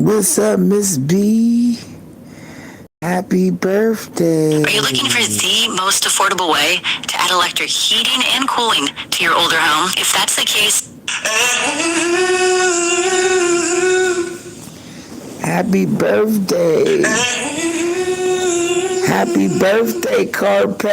What's up, Miss B? Happy birthday. Are you looking for the most affordable way to add electric heating and cooling to your older home? If that's the case... Happy birthday. Happy birthday, Carpe.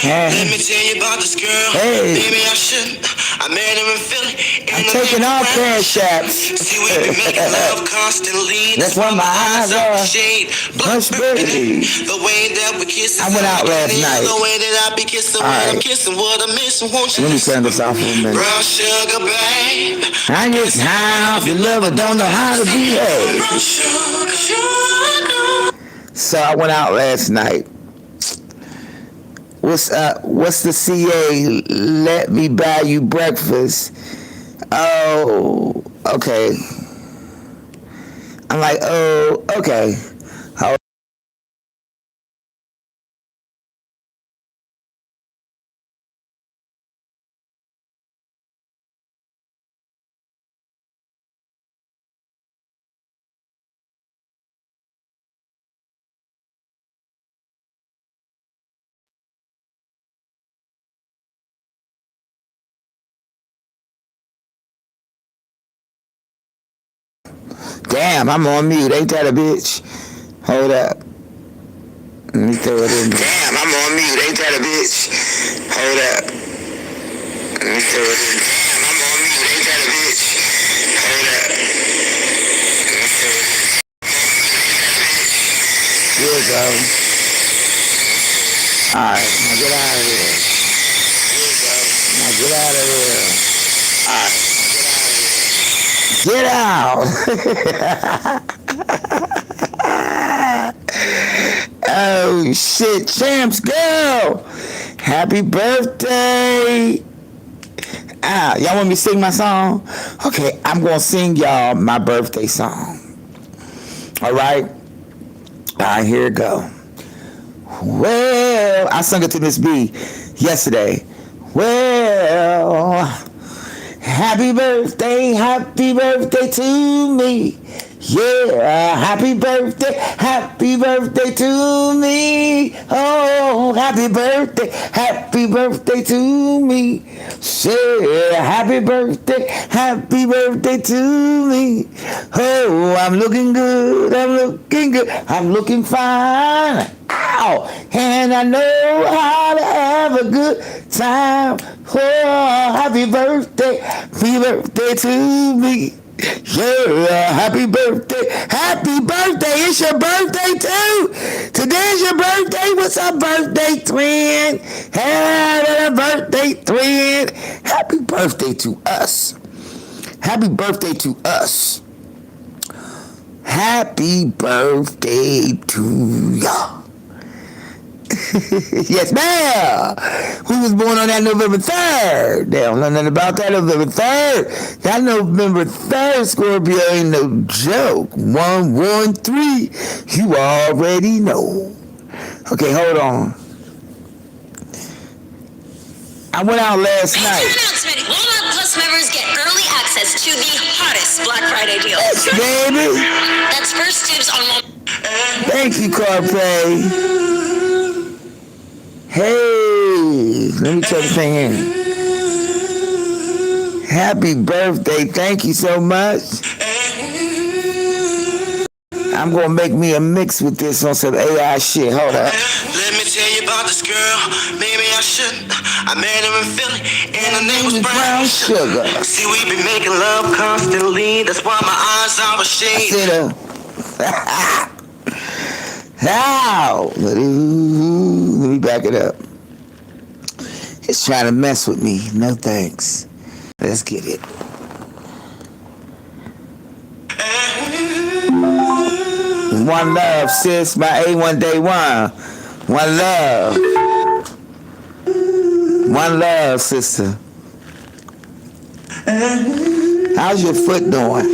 Let me tell you about this girl. Maybe I shouldn't. I met her in Philly. I'm taking all cash apps. See, we be making love constantly. That's why my eyes are much better. The way that we kiss. I went out last night. The way that I be kissing when I'm kissing. What I'm missing, won't you? Let me turn this off for a minute. Brown sugar, babe. I get high off your lover, don't know how to behave. Brown sugar, sugar. So I went out last night. What's the CA? Let me buy you breakfast. Oh, okay. I'm like, oh, okay. Damn, I'm on mute. Ain't that a bitch? Hold up. Let me throw it in. Damn, I'm on mute. Ain't that a bitch? Hold up. Let me throw it in. Damn, I'm on mute. Ain't that a bitch? Hold up. Let me throw it in. Here we go. Alright, now get out of here. Here we go. Now get out of here. Alright. Get out! Oh shit, Champs girl! Happy birthday! Y'all want me to sing my song? Okay, I'm gonna sing y'all my birthday song. Alright? Alright, here it go. Well, I sung it to Miss B yesterday. Well, happy birthday to me. Yeah, happy birthday to me. Oh, happy birthday to me. Yeah, happy birthday to me. Oh, I'm looking good, I'm looking fine. Ow, and I know how to have a good time. Oh, happy birthday to me. Yeah, happy birthday, it's your birthday too. Today's your birthday, what's up birthday twin? Happy birthday twin. Happy birthday to us. Happy birthday to us. Happy birthday to ya. Yes, ma'am. Who was born on that November 3rd? They don't know nothing about that November 3rd. That November 3rd, Scorpio ain't no joke. 113. You already know. Okay, hold on. I went out last night. Announcement. Walmart Plus members get early access to the hottest Black Friday deal. Yes, baby. That's first dibs on Walmart. Thank you, Carpe. Hey, let me turn the thing in. Happy birthday. Thank you so much. I'm going to make me a mix with this on some AI shit. Hold up. Let me tell you about this girl. Maybe I shouldn't. I met her in Philly, and her name was Brown Sugar. See, we be making love constantly. That's why my eyes are a shade. How? Let me back it up. It's trying to mess with me. No thanks. Let's get it. One love, sis. My A1 day one. One love. One love, sister. How's your foot doing?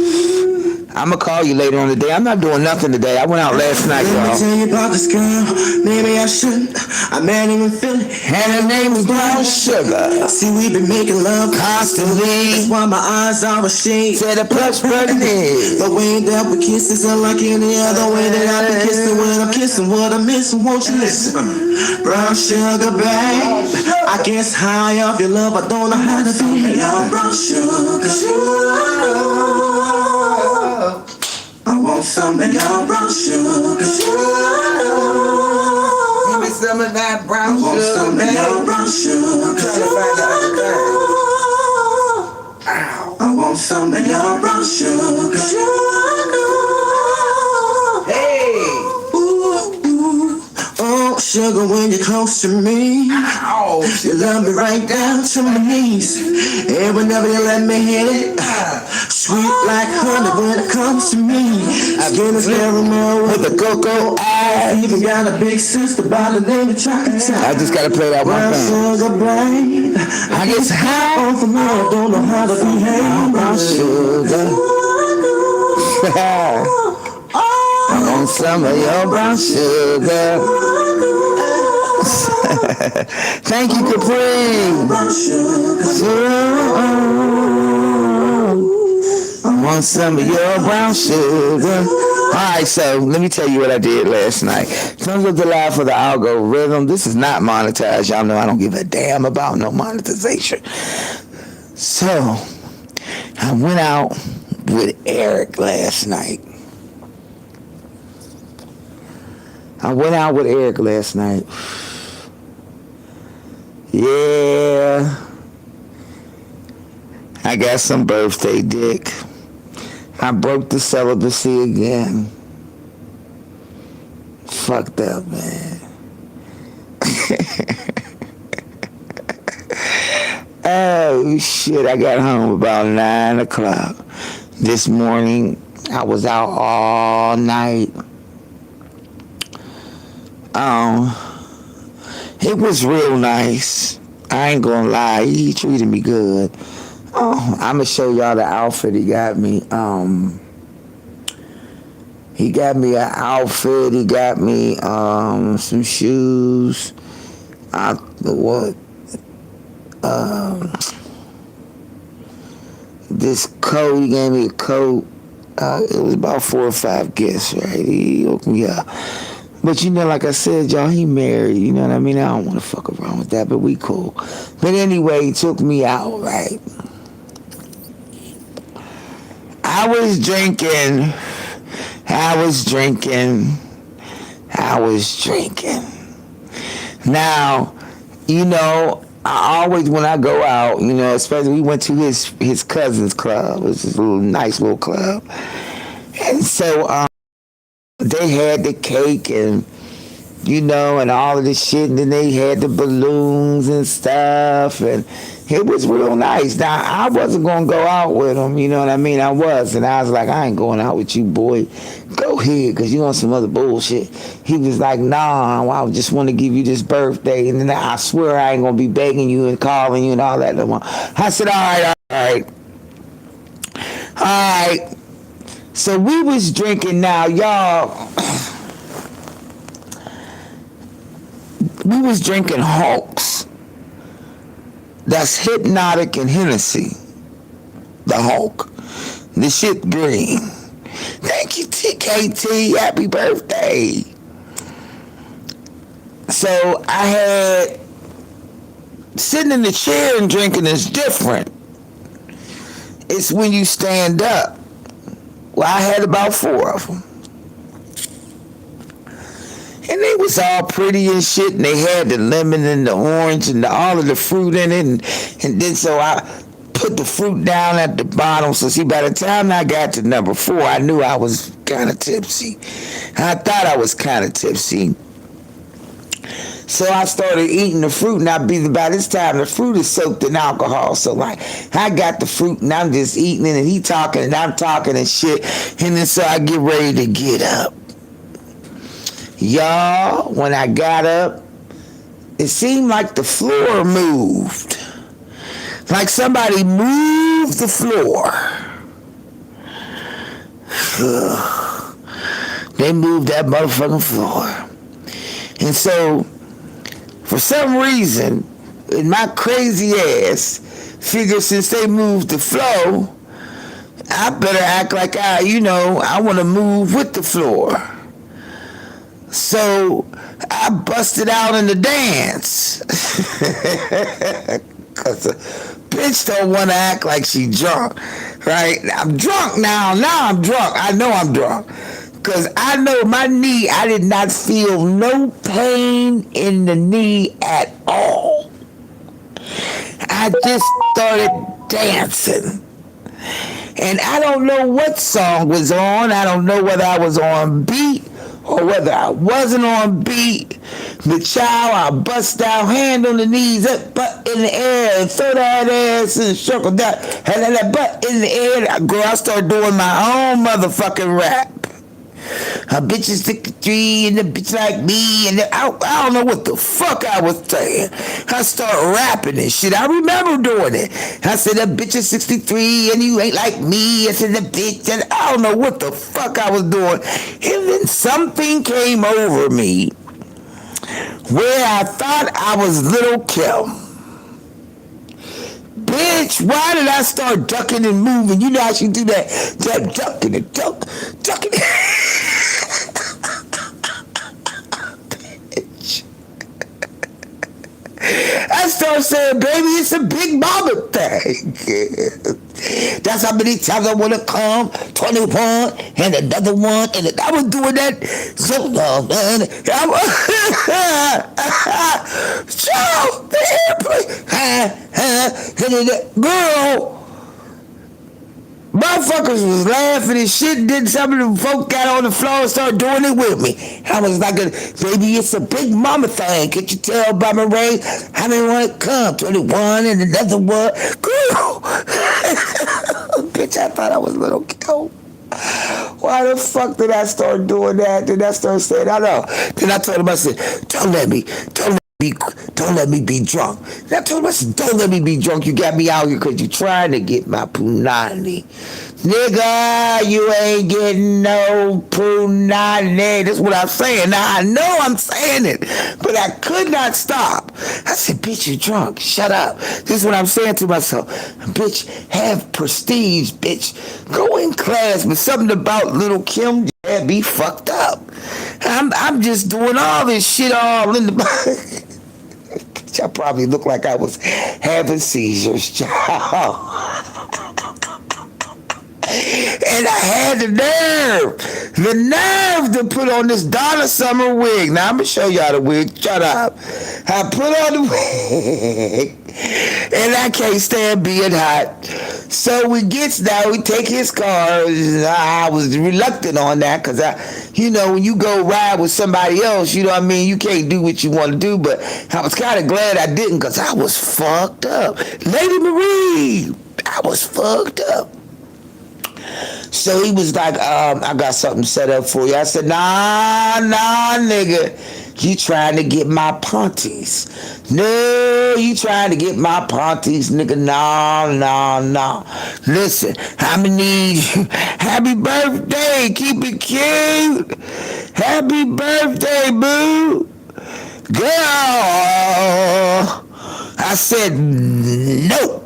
I'm going to call you later on today. I'm not doing nothing today. I went out last night, Let me y'all. tell you about this girl, maybe I shouldn't. I met her in Philly, And her name is Brown Sugar. see we been making love Constantly. That's why my eyes are a shade. Said a plush pregnant. The way that we kiss is unlike any other way that I be kissing. When I'm kissing, what I'm missing, won't you listen? Brown sugar, babe, I guess high off your love, I don't know how to feel. Your brown sugar, I want some of your brown sugar. Give me some of that brown I want some of your brown sugar. I want some of your brown sugar. Hey! Oh, sugar, when you're close to me, you love me right down to my knees. And whenever you let me hit it, sweet like honey when it comes to me. Skin is caramel with a cocoa eyes. Even got a big sister by the name of Chocolate. I just gotta play that one Brown thing. sugar, babe, I get high off of me, I don't know how to behave. Brown sugar. I want some of your brown sugar. Thank you, Capri. I want some of your brown sugar. Alright, so let me tell you what I did last night. Thumbs up the live for the algorithm. This is not monetized. Y'all know I don't give a damn about no monetization. So, I went out with Eric last night. Yeah. I got some birthday dick. I broke the celibacy again. Fucked up, man. Oh, shit. I got home about 9 o'clock. This morning, I was out all night. It was real nice. I ain't gonna lie. He treated me good. I'm gonna show y'all the outfit he got me. He got me an outfit. He got me some shoes. This coat. He gave me a coat. It was about 4 or 5 gifts, right? He hooked me up. But you know, like I said, y'all, he married. You know what I mean? I don't want to fuck around with that, but we cool. But anyway, he took me out, right? I was drinking. Now, you know, I always, when I go out, you know, especially we went to his cousin's club. It was this nice little club. And so they had the cake and, you know, and all of this shit. And then they had the balloons and stuff. And it was real nice. Now, I wasn't going to go out with him, you know what I mean? I was. And I was like, I ain't going out with you, boy. Go ahead, because you on some other bullshit. He was like, nah, I just want to give you this birthday. And then I swear I ain't going to be begging you and calling you and all that. I said, all right. So we was drinking now, y'all. We was drinking Hulks. That's Hypnotic and Hennessy. The Hulk. The shit green. Thank you, TKT. Happy birthday. So I had sitting in the chair and drinking is different. It's when you stand up. Well, I had about 4 of them. And they was all pretty and shit, and they had the lemon and the orange and all of the fruit in it. And then so I put the fruit down at the bottom. So see, by the time I got to number 4, I knew I was kind of tipsy. I thought I was kind of tipsy. So I started eating the fruit, and by this time the fruit is soaked in alcohol. So like, I got the fruit and I'm just eating it, and he talking and I'm talking and shit. And then so I get ready to get up. Y'all, when I got up, it seemed like the floor moved. Like somebody moved the floor. They moved that motherfucking floor. And so, for some reason, in my crazy ass, figure since they moved the floor, I better act like I want to move with the floor. So I busted out in the dance. Cause a bitch don't want to act like she drunk, right? I'm drunk now. Now I'm drunk. I know I'm drunk. Cause I know my knee, I did not feel no pain in the knee at all. I just started dancing. And I don't know what song was on. I don't know whether I was on beat or whether I wasn't on beat. But child, I bust down, hand on the knees, up, butt in the air, and throw that ass and circle down, and then that butt in the air. Girl, I started doing my own motherfucking rap. A bitch is 63 and the bitch like me, and I don't know what the fuck I was saying. I start rapping and shit. I remember doing it. I said, that bitch is 63 and you ain't like me. I said, the bitch, and I don't know what the fuck I was doing. And then something came over me where I thought I was Little Kim. Bitch, why did I start ducking and moving? You know how she do that ducking and ducking. Bitch. I started saying, baby, it's a big mama thing. That's how many times I want to come. 21 and another one. And I was doing that so long, man. Child, the airplane. Girl, motherfuckers was laughing and shit. Then some of them folk got on the floor and started doing it with me. I was like, baby, it's a big mama thing. Can't you tell by my ring? How many want to come? 21 and another one. Girl. Bitch, I thought I was Little Kim. Why the fuck did I start doing that? Then I started saying, I know. Then I told him, I said, don't let me be drunk. And I told him, I said, don't let me be drunk. You got me out here because you're trying to get my punani. Nigga, you ain't getting no punani. That's what I'm saying. Now, I know I'm saying it, but I could not stop. I said, bitch, you drunk. Shut up. This is what I'm saying to myself. Bitch, have prestige, bitch. Go in class, but something about Little Kim had me fucked up. I'm just doing all this shit all in the... I probably looked like I was having seizures, child. And I had the nerve to put on this Donna Summer wig. Now, I'm going to show y'all the wig. Shut up. I put on the wig, and I can't stand being hot. So we take his car. I was reluctant on that because, when you go ride with somebody else, you know what I mean? You can't do what you want to do, but I was kind of glad I didn't because I was fucked up. Lady Marie, I was fucked up. So he was like, I got something set up for you. I said, nah, nigga. You trying to get my panties. No, you trying to get my panties, nigga. No. Listen, I'ma need you. Happy birthday. Keep it cute. Happy birthday, boo. Girl. I said, no.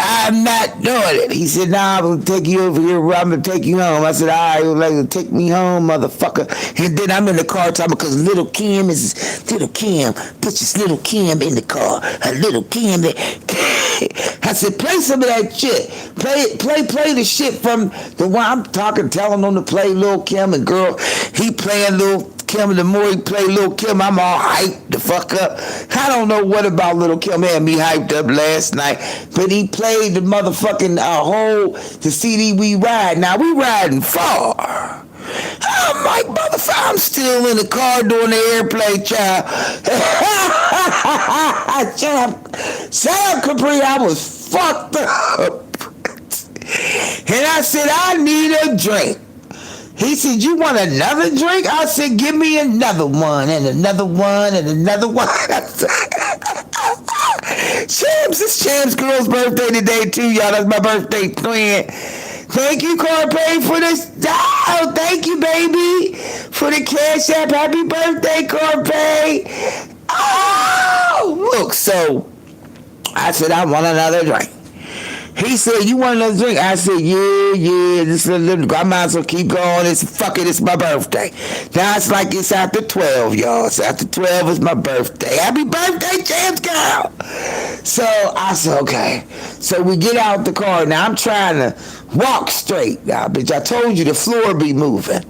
I'm not doing it. He said, nah, I'm going to take you over here. I'm going to take you home. I said, all right, you'd like to take me home, motherfucker. And then I'm in the car talking because Little Kim. Bitch, it's Little Kim in the car. Little Kim. I said, play some of that shit. Play the shit from the one I'm talking, telling him to play Lil Kim. And girl, he playing Lil Kim, and the more he play Lil Kim, I'm all hyped the fuck up. I don't know what about Lil Kim had me hyped up last night, but he played the motherfucking the CD We Ride. Now, we riding far. I'm like, motherfucker, I'm still in the car doing the airplane, child. Shut up, Capri, I was fucked up. And I said, I need a drink. He said, you want another drink? I said, give me another one, and another one, and another one. Champs, it's Champs' girl's birthday today, too, y'all. That's my birthday twin. Thank you, Carpay, for this. Oh, thank you, baby, for the Cash App. Happy birthday, Carpay. Oh, look, so I said, I want another drink. He said, you want another drink? I said, yeah, this is a little, I might as well keep going. It's my birthday. Now it's like it's after 12, y'all. It's after 12, it's my birthday. Happy birthday, James girl. So I said, okay. So we get out the car. Now I'm trying to walk straight now, bitch. I told you the floor be moving.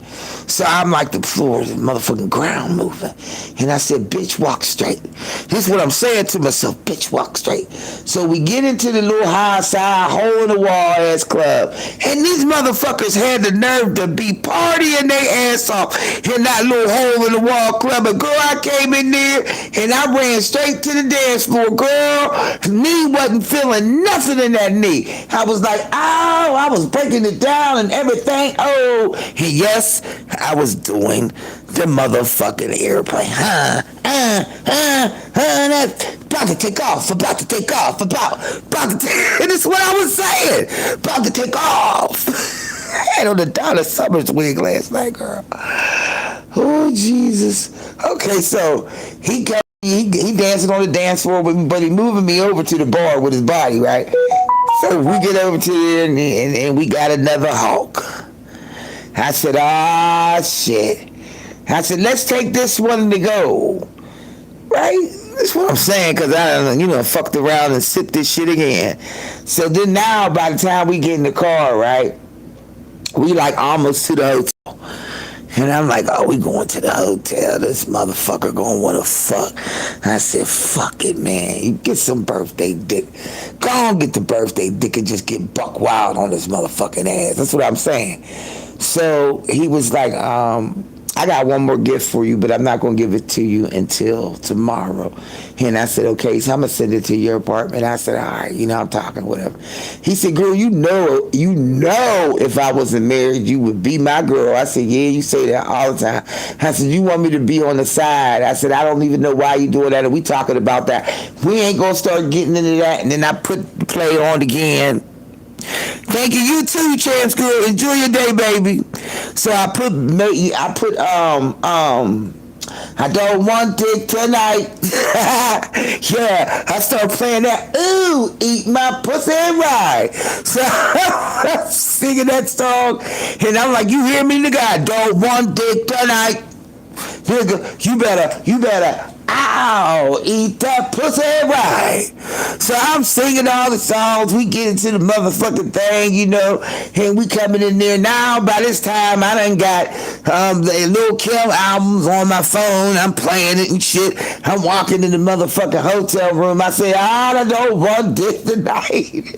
So I'm like, the floor is the motherfucking ground moving. And I said, bitch, walk straight. This is what I'm saying to myself, bitch, walk straight. So we get into the little high side, hole in the wall ass club. And these motherfuckers had the nerve to be partying their ass off in that little hole in the wall club. But girl, I came in there and I ran straight to the dance floor. Girl, knee wasn't feeling nothing in that knee. I was like, ow, I was breaking it down and everything. Oh, and yes, I was doing the motherfucking airplane. About to take off, and this is what I was saying. About to take off. I had on the Donna Summers wig last night, girl. Oh, Jesus. Okay, so he dancing on the dance floor with me, but he moving me over to the bar with his body, right? So we get over to there and we got another Hulk. I said, shit. I said, let's take this one to go. Right? That's what I'm saying, because I fucked around and sipped this shit again. So then now, by the time we get in the car, right, we like almost to the hotel. And I'm like, oh, we going to the hotel. This motherfucker gonna want to fuck. I said, fuck it, man. You get some birthday dick. Go on, get the birthday dick and just get buck wild on this motherfucking ass. That's what I'm saying. So he was like, I got one more gift for you, but I'm not going to give it to you until tomorrow. And I said, okay, so I'm going to send it to your apartment. I said, all right, I'm talking, whatever. He said, girl, you know, if I wasn't married, you would be my girl. I said, yeah, you say that all the time. I said, you want me to be on the side? I said, I don't even know why you doing that. And we talking about that. We ain't going to start getting into that. And then I put the play on again. Thank you. You too, Chance girl. Enjoy your day, baby. So I don't want dick tonight. Yeah, I start playing that. Ooh, eat my pussy right. So I'm singing that song, and I'm like, you hear me, nigga? I don't want dick tonight. Nigga, you better, ow, eat that pussy right. So I'm singing all the songs. We get into the motherfucking thing, and we coming in there. Now, by this time, I done got the Lil' Kim albums on my phone. I'm playing it and shit. I'm walking in the motherfucking hotel room. I say, I don't want dick tonight.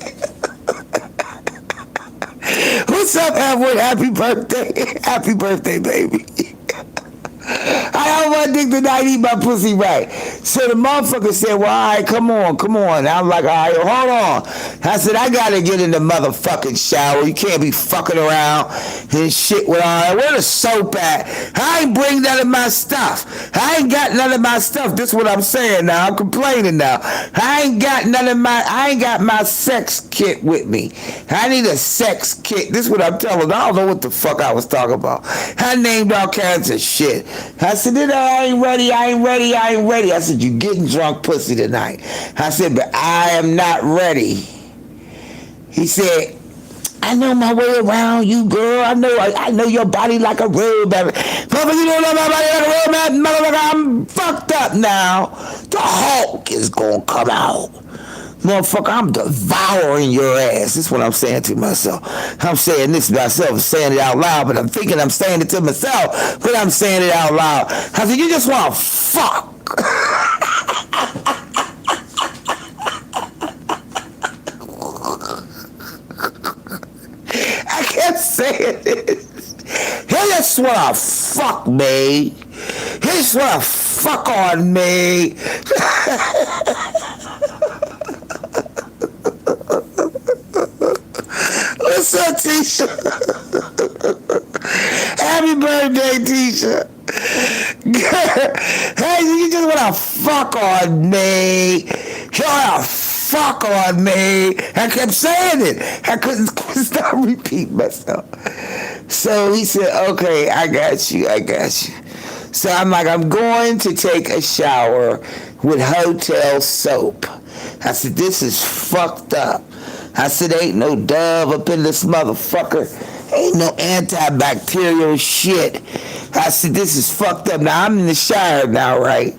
What's up, Edward? Happy birthday. Happy birthday, baby. I don't want dick tonight, eat my pussy right. So the motherfucker said, well, all right, come on. I'm like, all right, hold on. I said, I gotta get in the motherfucking shower. You can't be fucking around and shit with all that. Where the soap at? I ain't bring none of my stuff. I ain't got none of my stuff. This is what I'm saying now. I'm complaining now. I ain't got my sex kit with me. I need a sex kit. This is what I'm telling you. I don't know what the fuck I was talking about. I named all kinds of shit. I said, I ain't ready. I said, you getting drunk pussy tonight. I said, but I am not ready. He said, I know my way around you, girl. I know your body like a rub. Motherfucker, you don't know my body like a rub. Motherfucker, I'm fucked up now. The Hulk is gonna come out. Motherfucker, I'm devouring your ass. This is what I'm saying to myself. I'm saying this to myself, saying it out loud, but I'm thinking I'm saying it to myself, but I'm saying it out loud. I said, you just want to fuck. I kept saying this. He just want to fuck me. He just want to fuck on me. What's up, Tisha? Happy birthday, Tisha. Hey, you just want to fuck on me. You want to fuck on me. I kept saying it. I couldn't stop repeating myself. So he said, okay, I got you. So I'm like, I'm going to take a shower with hotel soap. I said, this is fucked up. I said, ain't no Dove up in this motherfucker. Ain't no antibacterial shit. I said, this is fucked up. Now I'm in the shower now, right?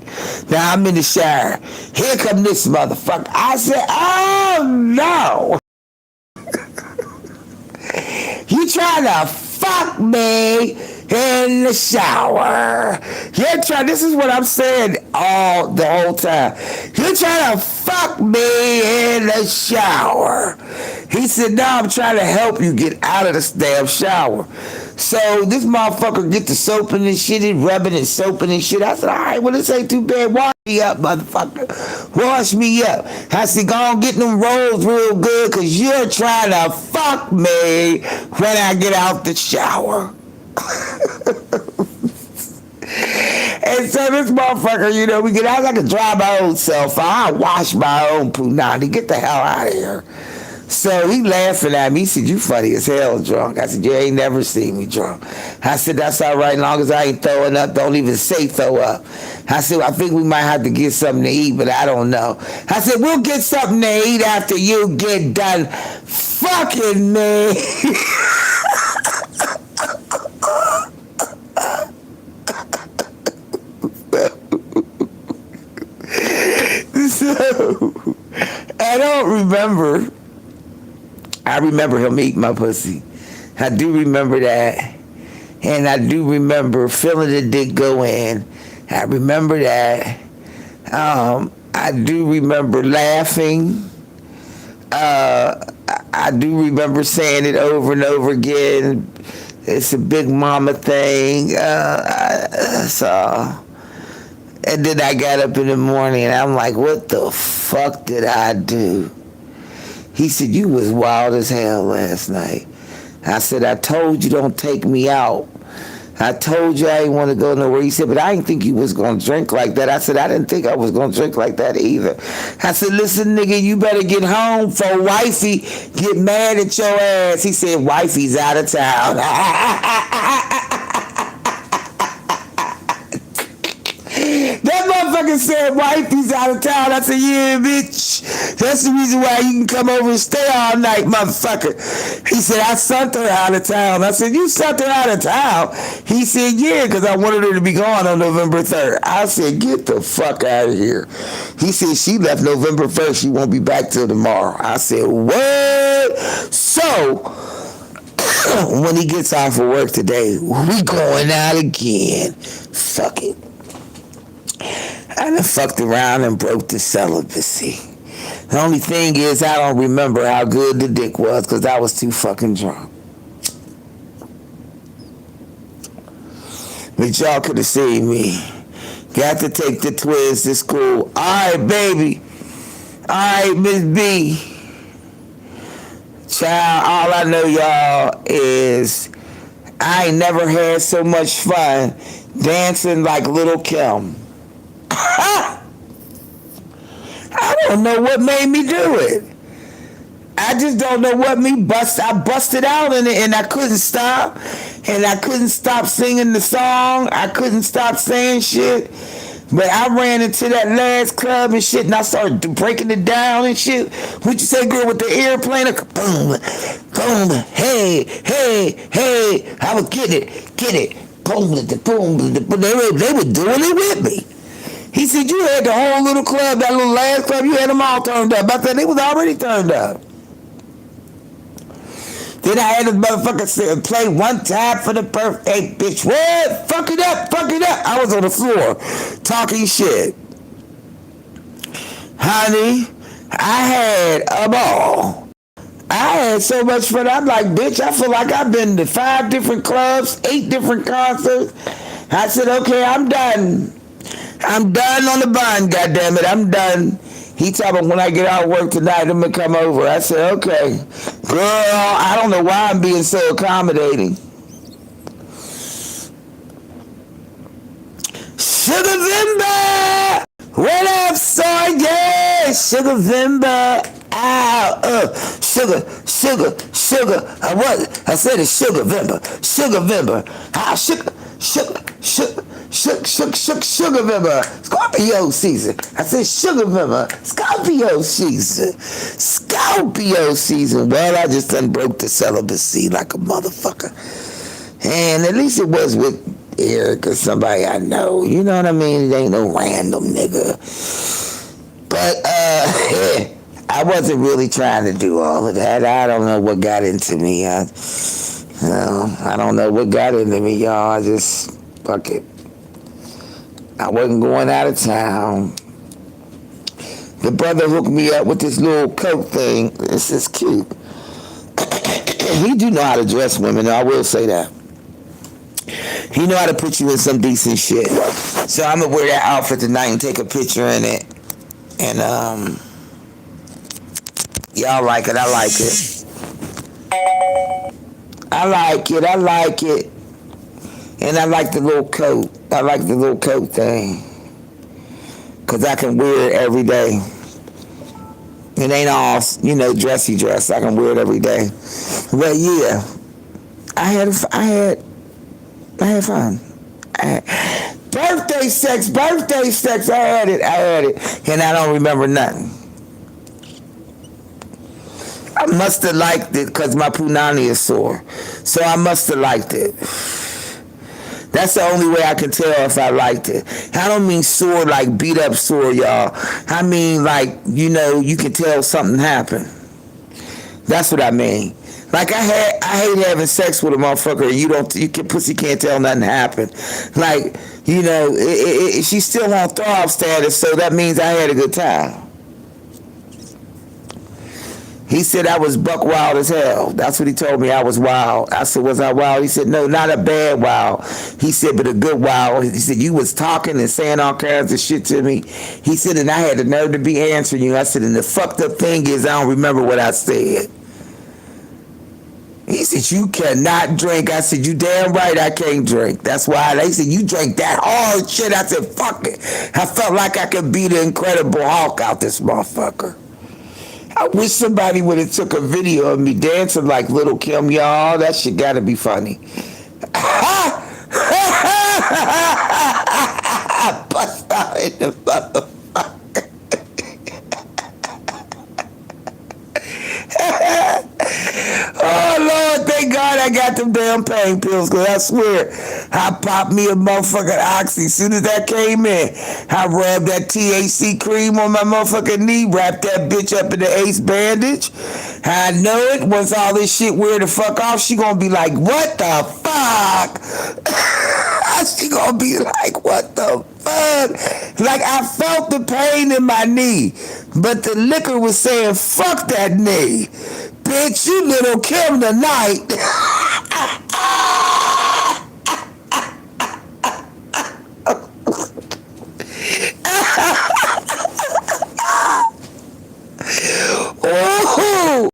Now I'm in the shower. Here come this motherfucker. I said, oh no. You trying to fuck me in the shower. This is what I'm saying the whole time. You're trying to fuck me in the shower. He said, no, I'm trying to help you get out of this damn shower. So this motherfucker get the soap and shit, and rubbing and soaping and shit. I said, all right, well, this ain't too bad. Wash me up, motherfucker. Wash me up. I said, go on, get them rolls real good, because you're trying to fuck me when I get out the shower. And so this motherfucker, we get out, I can dry my own self. I wash my own punani. Get the hell out of here. So he laughing at me. He said, you funny as hell drunk. I said, you ain't never seen me drunk. I said, that's all right, as long as I ain't throwing up. Don't even say throw up. I said, I think we might have to get something to eat, but I don't know. I said, we'll get something to eat after you get done fucking me. So, I don't remember. I remember him eating my pussy. I do remember that. And I do remember feeling the dick go in. I remember that. I do remember laughing. I do remember saying it over and over again. It's a big mama thing. And then I got up in the morning and I'm like, what the fuck did I do? He said, you was wild as hell last night. I said, I told you don't take me out. I told you I didn't want to go nowhere. He said, but I didn't think you was going to drink like that. I said, I didn't think I was going to drink like that either. I said, listen, nigga, you better get home for wifey get mad at your ass. He said, wifey's out of town. That motherfucker said, wifey's out of town. I said, yeah, bitch. That's the reason why you can come over and stay all night, motherfucker. He said, I sent her out of town. I said, you sent her out of town? He said, yeah, because I wanted her to be gone on November 3rd. I said, get the fuck out of here. He said, she left November 1st. She won't be back till tomorrow. I said, what? So, when he gets off of work today, we going out again. Fuck it. I done fucked around and broke the celibacy. The only thing is I don't remember how good the dick was because I was too fucking drunk. But y'all could have seen me. Got to take the twins to school. All right, baby. All right, Miss B. Child, all I know, y'all, is I ain't never had so much fun dancing like Little Kim. I don't know what made me do it. I just don't know what I busted out in it and I couldn't stop. And I couldn't stop singing the song. I couldn't stop saying shit. But I ran into that last club and shit and I started breaking it down and shit. What you say, girl, with the airplane? Boom, boom, hey, hey, hey. I was getting it. Boom, boom. They were doing it with me. He said, you had the whole little club, that little last club, you had them all turned up. I said, they was already turned up. Then I had this motherfucker play one time for the birthday, bitch. What? Fuck it up. I was on the floor talking shit. Honey, I had a ball. I had so much fun. I'm like, bitch, I feel like I've been to 5 different clubs, 8 different concerts. I said, okay, I'm done. I'm done on the bun, goddammit. I'm done. He told me when I get out of work tonight, I'm going to come over. I said, okay. Girl, I don't know why I'm being so accommodating. Sugar Vimba! What up, son? Yeah, Sugar Vimber. Ow, sugar. I said it's Sugar Vimber. Sugar Vimber. Ah, sugar Vimber. Scorpio season. I said Sugar Vimber. Scorpio season. Well, I just done broke the celibacy like a motherfucker. And at least it was with Eric or somebody I know. You know what I mean? It ain't no random nigga. But, I wasn't really trying to do all of that. I don't know what got into me. I don't know what got into me, y'all. I just, fuck it. I wasn't going out of town. The brother hooked me up with this little coat thing. This is cute. He do know how to dress women, I will say that. He know how to put you in some decent shit. So I'm gonna wear that outfit tonight and take a picture in it. And y'all like it, I like it. I like it. And I like the little coat. I like the little coat thing. Cause I can wear it every day. It ain't all, dressy dress. I can wear it every day. But yeah, I had fun. Birthday sex, I had it. And I don't remember nothing. I must have liked it because my punani is sore. So I must have liked it. That's the only way I can tell if I liked it. I don't mean sore like beat up sore, y'all. I mean like, you can tell something happened. That's what I mean. Like I hate having sex with a motherfucker. Pussy can't tell nothing happened. Like, she's still on throb status, so that means I had a good time. He said I was buck wild as hell. That's what he told me. I was wild. I said, was I wild? He said, no, not a bad wild. He said, but a good wild. He said, you was talking and saying all kinds of shit to me. He said, and I had the nerve to be answering you. I said, and the fucked up thing is I don't remember what I said. He said, you cannot drink. I said, you damn right I can't drink. That's why they said, you drank that hard shit. I said, fuck it. I felt like I could be the Incredible Hulk out this motherfucker. I wish somebody would have took a video of me dancing like Little Kim, y'all. That shit gotta be funny. Bust out in the motherfucker. Oh, Lord, thank God I got them damn pain pills, because I swear, I popped me a motherfucking oxy. As soon as that came in, I rubbed that THC cream on my motherfucking knee, wrapped that bitch up in the ace bandage. I know it. Once all this shit wear the fuck off, she gonna be like, what the fuck? She gonna be like, what the fuck? Like, I felt the pain in my knee, but the liquor was saying, fuck that knee. Bitch, you Little Kim tonight. Oh,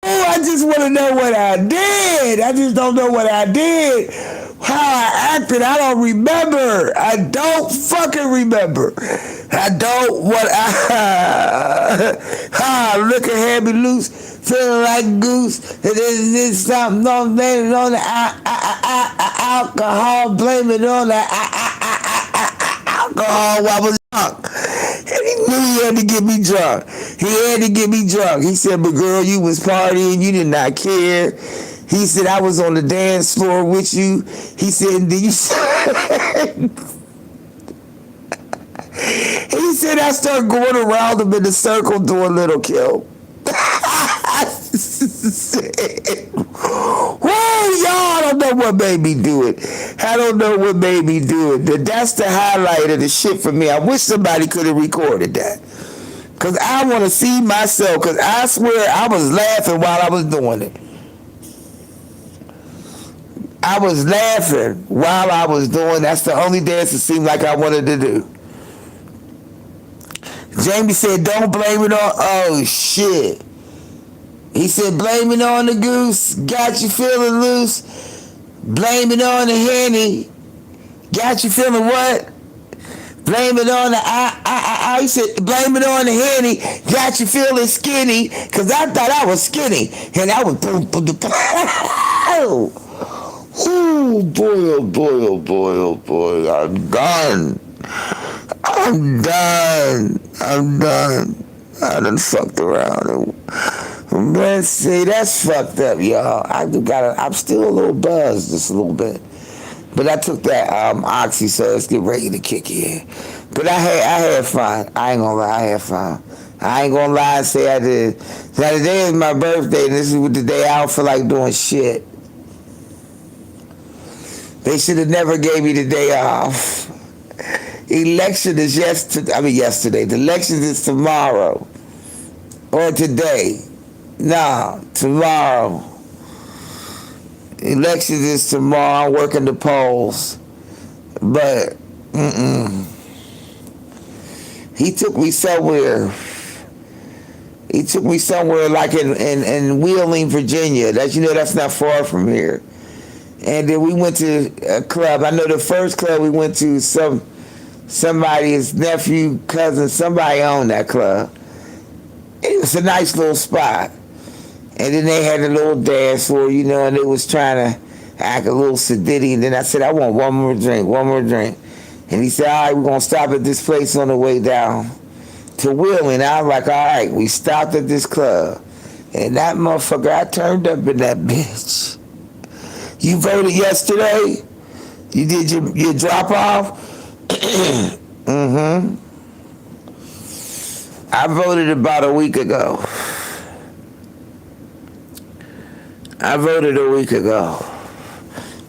I just want to know what I did. I just don't know what I did. How I acted, I don't remember. I don't fucking remember. I don't what liquor had me loose, feeling like goose. And then something on the alcohol, blame it on the alcohol while I was drunk. And he knew he had to get me drunk. He said, but girl, you was partying, you did not care. He said, I was on the dance floor with you. He said, did you... He said, I started going around him in the circle doing Little Kill. Whoa, y'all, I don't know what made me do it. That's the highlight of the shit for me. I wish somebody could have recorded that. Because I want to see myself. Because I swear I was laughing while I was doing it. I was laughing while I was doing. That's the only dance it seemed like I wanted to do. Jamie said, don't blame it on, oh shit. He said, blame it on the goose, got you feeling loose. Blame it on the Henny, got you feeling what? Blame it on the I said blame it on the Henny. Got you feeling skinny, cause I thought I was skinny, and I was oh boy, oh boy, oh boy, oh boy. I'm done. I'm done. I'm done. I done fucked around. Let's see, that's fucked up, y'all. I'm still a little buzzed, just a little bit. But I took that oxy, so let's get ready to kick in. But I had fun. I ain't gonna lie, I had fun. I ain't gonna lie and say I did. Now today is my birthday, and this is the day I don't feel like doing shit. They should have never gave me the day off. Election is yesterday. The election is tomorrow. Or today. Nah, tomorrow. Election is tomorrow. I'm working the polls. But, he took me somewhere. He took me somewhere like in Wheeling, Virginia. That's not far from here. And then we went to a club. I know the first club we went to, somebody's nephew, cousin, somebody owned that club. It was a nice little spot. And then they had a little dance floor, and they was trying to act a little sedity. And then I said, I want one more drink. And he said, all right, we're going to stop at this place on the way down to Wheeling. I was like, all right, we stopped at this club. And that motherfucker, I turned up in that bitch. You voted yesterday? You did your drop off? Mm-hmm. I voted about a week ago.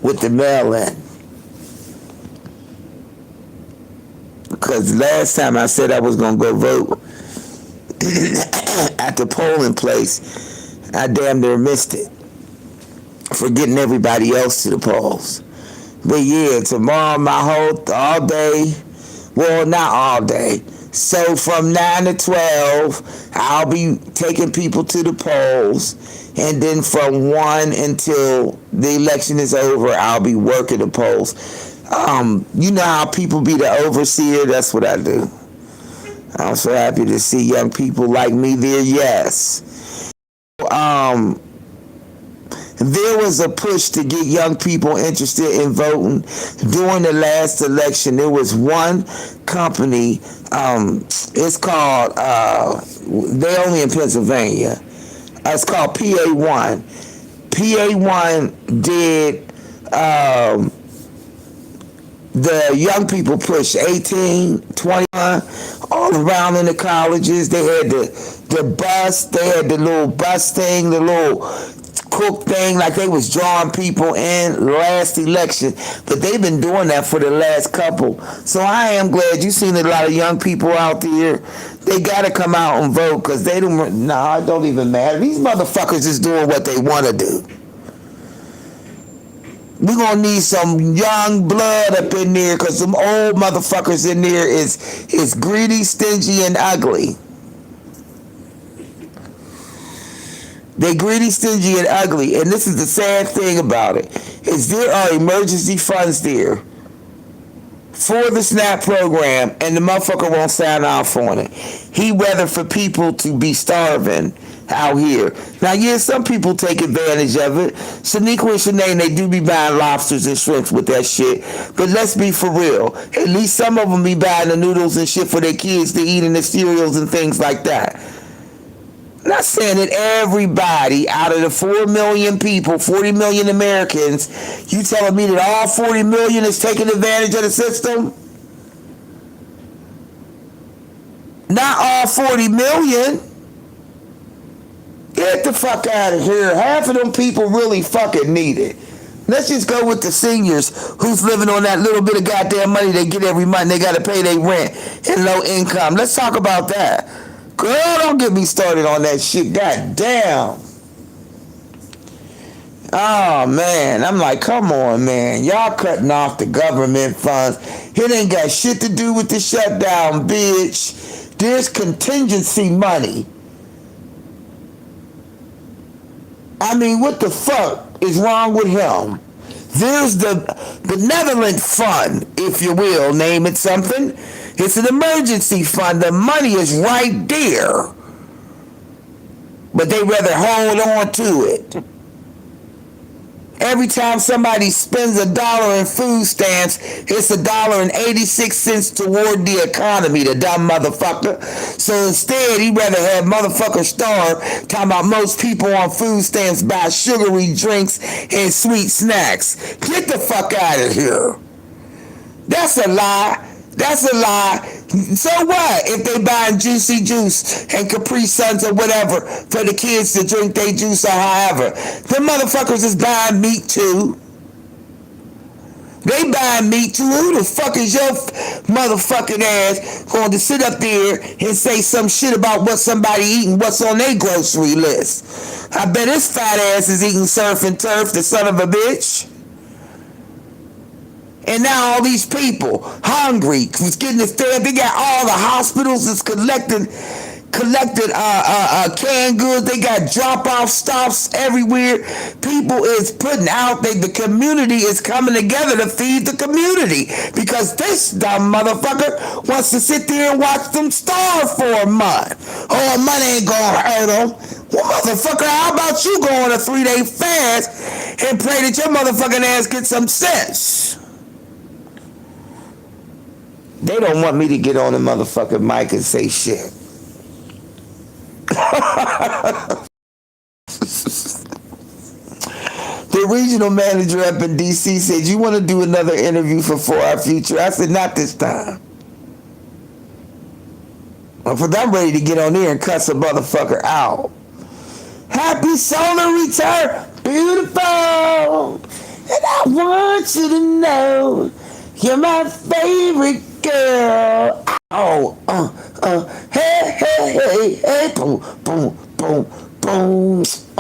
With the mail-in. Because last time I said I was going to go vote at the polling place, I damn near missed it. For getting everybody else to the polls. But yeah, tomorrow all day, well, not all day. So from 9 to 12, I'll be taking people to the polls. And then from 1 until the election is over, I'll be working the polls. You know how people be the overseer? That's what I do. I'm so happy to see young people like me there, yes. There was a push to get young people interested in voting. During the last election, there was one company, it's called, they're only in Pennsylvania. It's called PA1. PA1 did the young people push 18, 21, all around in the colleges. They had the bus, they had the little bus thing, the little cook thing, like they was drawing people in last election, but they've been doing that for the last couple. So I am glad you seen a lot of young people out there. They gotta come out and vote, because they don't, it don't even matter. These motherfuckers is doing what they want to do. We're gonna need some young blood up in there, because some old motherfuckers in there is greedy, stingy, and ugly. They greedy, stingy, and ugly. And this is the sad thing about it, is there are emergency funds there for the SNAP program, and the motherfucker won't sign off on it. He rather for people to be starving out here. Now, yeah, some people take advantage of it. Shaniqua and Shanae, they do be buying lobsters and shrimps with that shit. But let's be for real. At least some of them be buying the noodles and shit for their kids to eat, and the cereals and things like that. Not saying that everybody out of the 4 million people, 40 million Americans, you telling me that all 40 million is taking advantage of the system? Not all 40 million. Get the fuck out of here. Half of them people really fucking need it. Let's just go with the seniors who's living on that little bit of goddamn money they get every month. They got to pay their rent and low income. Let's talk about that. Girl, don't get me started on that shit. God damn. Oh, man. I'm like, come on, man. Y'all cutting off the government funds. It ain't got shit to do with the shutdown, bitch. There's contingency money. I mean, what the fuck is wrong with him? There's the benevolent fund, if you will, name it something. It's an emergency fund. The money is right there. But they rather hold on to it. Every time somebody spends $1 in food stamps, it's $1.86 toward the economy, the dumb motherfucker. So instead, he'd rather have motherfuckers starve, talking about most people on food stamps buy sugary drinks and sweet snacks. Get the fuck out of here. That's a lie. That's a lie. So what if they buying Juicy Juice and Capri Suns or whatever for the kids to drink their juice or however? The motherfuckers is buying meat too. They buying meat too. Who the fuck is your motherfucking ass going to sit up there and say some shit about what somebody eating, what's on their grocery list? I bet his fat ass is eating surf and turf, the son of a bitch. And now all these people hungry, was getting this thing. They got all the hospitals that's collected canned goods. They got drop-off stops everywhere. People is putting out. The community is coming together to feed the community because this dumb motherfucker wants to sit there and watch them starve for a month. Oh, money ain't gonna hurt them. Well, motherfucker, how about you go on a 3-day fast and pray that your motherfucking ass get some sense? They don't want me to get on the motherfucking mic and say shit. The regional manager up in D.C. said, you want to do another interview for Our Future? I said, not this time. Because I'm ready to get on there and cuss a motherfucker out. Happy solar return, beautiful. And I want you to know you're my favorite girl. Oh, hey, hey, hey, hey, boom, boom, boom, boom, I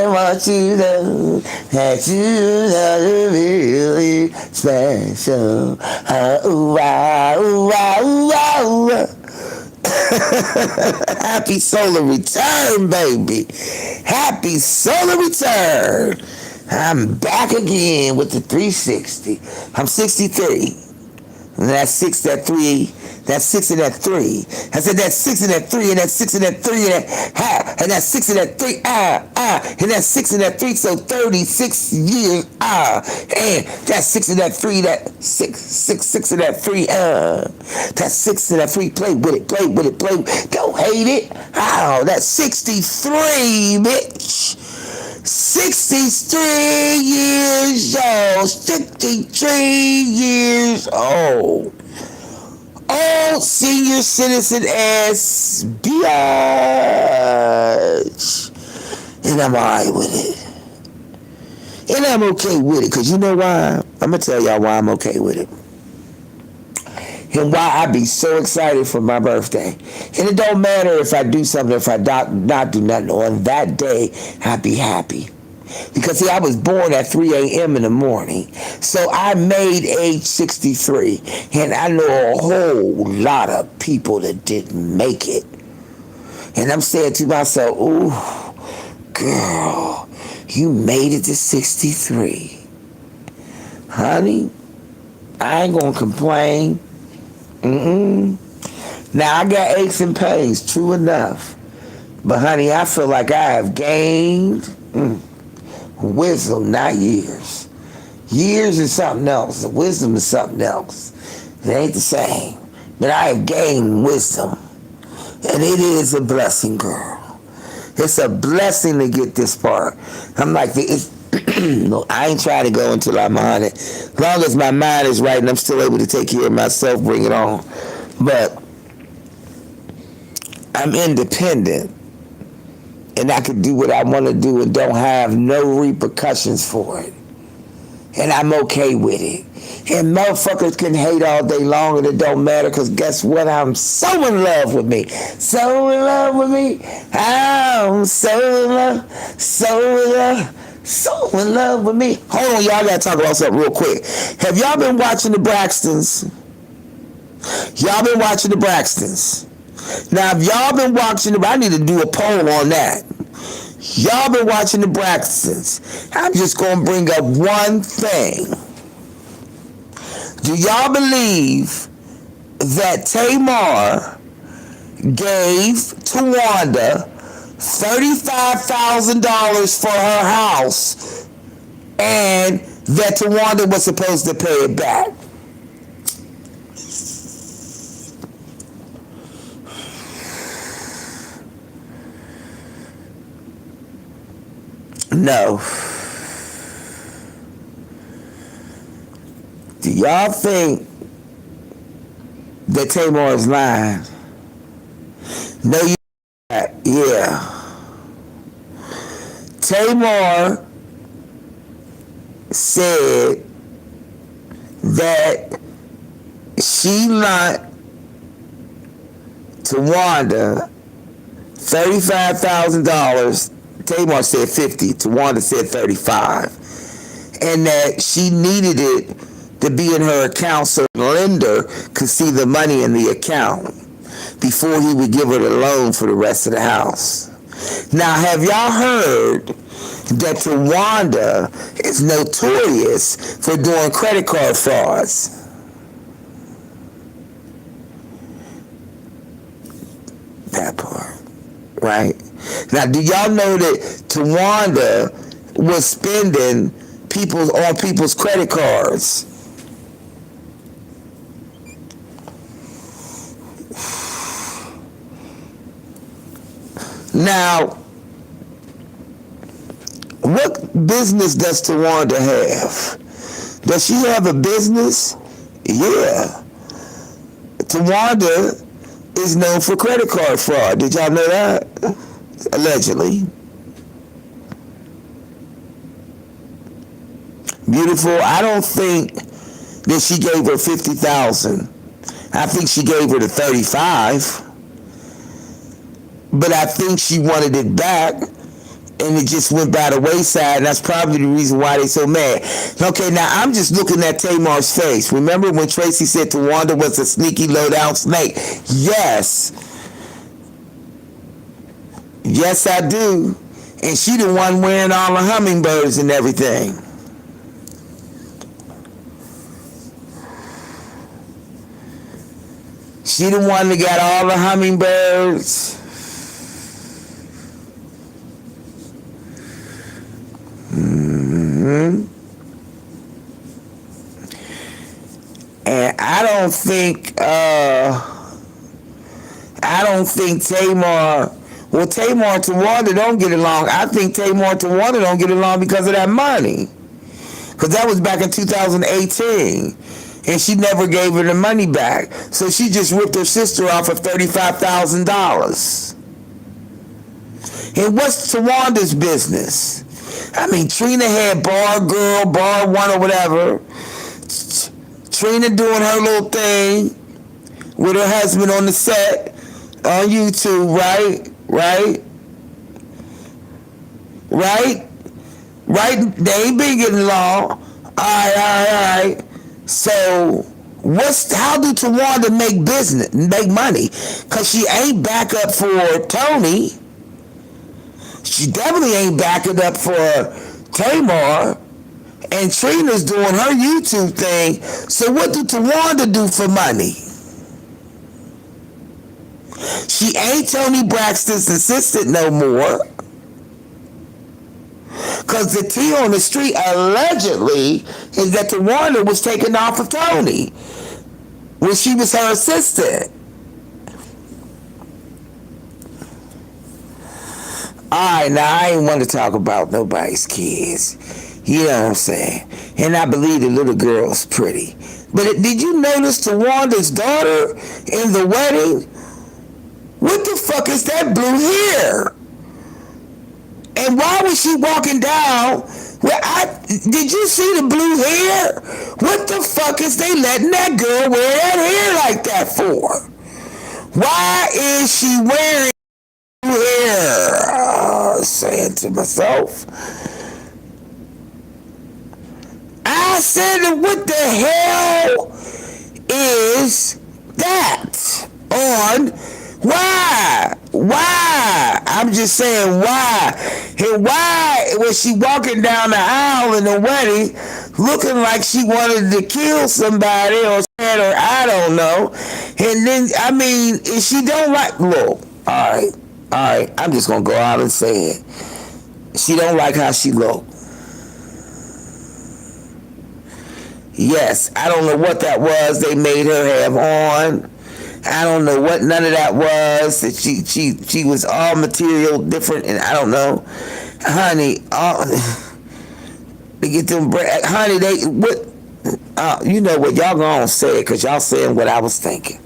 want you to know that you are really special. Happy solar return, baby. Happy solar return. I'm back again with the 360. I'm 63. And that's 6, that 3, that's 6 and that 3. I said that's 6 and that 3, and that's 6 and that 3, and that, and that's 6 and that 3, and that's 6 and that 3, so 36 years, and that's 6 and that 3, that 6 and that 3, that's 6 and that 3, play with it, play with it, play with it. Don't hate it. Oh, that's 63, bitch. 63 years old, 63 years old. Old senior citizen ass biatch. And I'm alright with it. And I'm okay with it, because you know why? I'm going to tell y'all why I'm okay with it. And why I be so excited for my birthday. And it don't matter if I do something, if I not do nothing. On that day, I be happy. Because see, I was born at 3 a.m. in the morning. So I made age 63. And I know a whole lot of people that didn't make it. And I'm saying to myself, ooh, girl, you made it to 63. Honey, I ain't gonna complain. Now I got aches and pains, true enough. But honey, I feel like I have gained wisdom, not years. Years is something else. Wisdom is something else. It ain't the same. But I have gained wisdom. And it is a blessing, girl. It's a blessing to get this far. I'm like, no, I ain't trying to go until I'm 100. As long as my mind is right and I'm still able to take care of myself, bring it on. But I'm independent. And I can do what I want to do and don't have no repercussions for it. And I'm okay with it. And motherfuckers can hate all day long and it don't matter, because guess what? I'm so in love with me. So in love with me. I'm so in love. So in love. So in love with me. Hold on, y'all. I gotta talk about something real quick. Have y'all been watching the Braxtons? Y'all been watching the Braxtons? Now, if y'all been watching I need to do a poll on that. Y'all been watching the Braxtons. I'm just gonna bring up one thing. Do y'all believe that Tamar gave Tawanda $35,000 for her house and that Tawanda was supposed to pay it back? No. Do y'all think that Tamar is lying? No, you not. Yeah. Tamar said that she lent Tawanda $35,000. Tamar said 50. Tawanda said 35. And that she needed it to be in her account so the lender could see the money in the account before he would give her the loan for the rest of the house. Now, have y'all heard that Tawanda is notorious for doing credit card frauds? That part, right? Now, do y'all know that Tawanda was spending on people's credit cards? Now, what business does Tawanda have? Does she have a business? Yeah. Tawanda is known for credit card fraud. Did y'all know that? Allegedly. Beautiful. I don't think that she gave her $50,000. I think she gave her the 35. But I think she wanted it back, and it just went by the wayside, and that's probably the reason why they so mad. Okay, now I'm just looking at Tamar's face. Remember when Tracy said Tawanda was a sneaky, low-down snake? Yes. Yes, I do. And she the one wearing all the hummingbirds and everything. She the one that got all the hummingbirds. And I don't think Tamar, well, Tamar and Tawanda don't get along. I think Tamar and Tawanda don't get along because of that money. Because that was back in 2018. And she never gave her the money back. So she just ripped her sister off of $35,000. And what's Tawanda's business? I mean, Trina had Bar Girl, Bar One or whatever. Trina doing her little thing with her husband on the set on YouTube, right? They ain't been getting along. All right. So how do Tawanda make money? Because she ain't back up for Tony. She definitely ain't backing up for Tamar. And Trina's doing her YouTube thing. So what do Tawanda do for money? She ain't Tony Braxton's assistant no more. Because the tea on the street allegedly is that Tawanda was taken off of Tony when she was her assistant. Alright, now I ain't want to talk about nobody's kids. You know what I'm saying? And I believe the little girl's pretty. But did you notice Tawanda's daughter in the wedding? What the fuck is that blue hair? And why was she walking down? Did you see the blue hair? What the fuck is they letting that girl wear that hair like that for? Why is she wearing blue hair? Saying to myself, I said, what the hell is that on? Why? I'm just saying why. And why was she walking down the aisle in the wedding looking like she wanted to kill somebody or said, or I don't know. And then, I mean, if she don't like, look, all right, I'm just going to go out and say it. She don't like how she look. Yes, I don't know what that was they made her have on. I don't know what none of that was. That she was all material different, and I don't know, honey. They get them, honey. They what? You know what? Y'all gonna say it because y'all saying what I was thinking.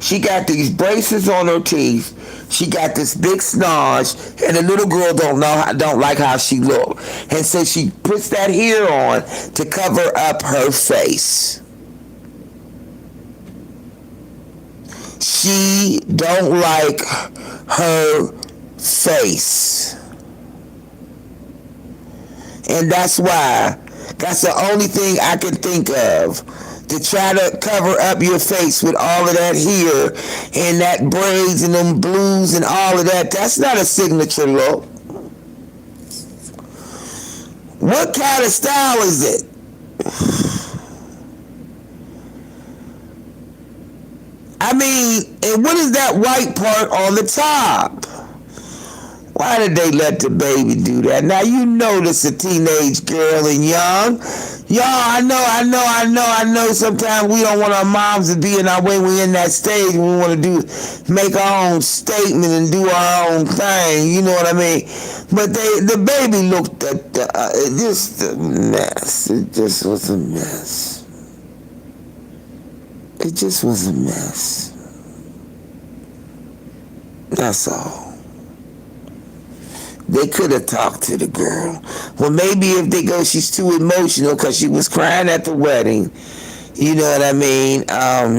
She got these braces on her teeth. She got this big snarge, and the little girl don't like how she look, and so she puts that hair on to cover up her face. She don't like her face, and that's why. That's the only thing I can think of. To try to cover up your face with all of that hair and that braids and them blues and all of that, that's not a signature look. What kind of style is it? I mean, and what is that white part on the top? Why did they let the baby do that? Now, you know this a teenage girl and young. Y'all, I know sometimes we don't want our moms to be in our way. We're in that stage when we want to make our own statement and do our own thing. You know what I mean? But the baby looked at just a mess. It just was a mess. It just was a mess. That's all. They could have talked to the girl. Well, maybe if they go, she's too emotional because she was crying at the wedding. You know what I mean?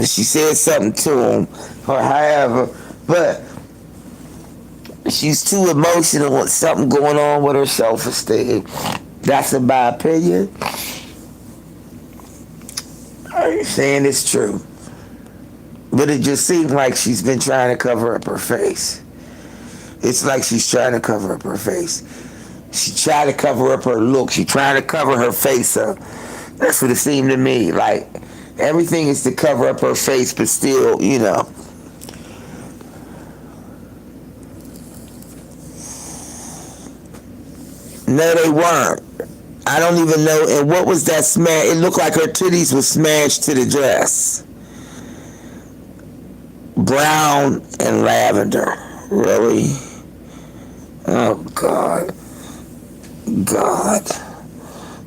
She said something to him or however, but she's too emotional with something going on with her self-esteem. That's in my opinion. Are you saying it's true? But it just seems like she's been trying to cover up her face. It's like she's trying to cover up her face. She tried to cover up her look. She tried to cover her face up. That's what it seemed to me. Like, everything is to cover up her face, but still, you know. No, they weren't. I don't even know. And what was that smash? It looked like her titties were smashed to the dress. Brown and lavender. Really? Oh, God.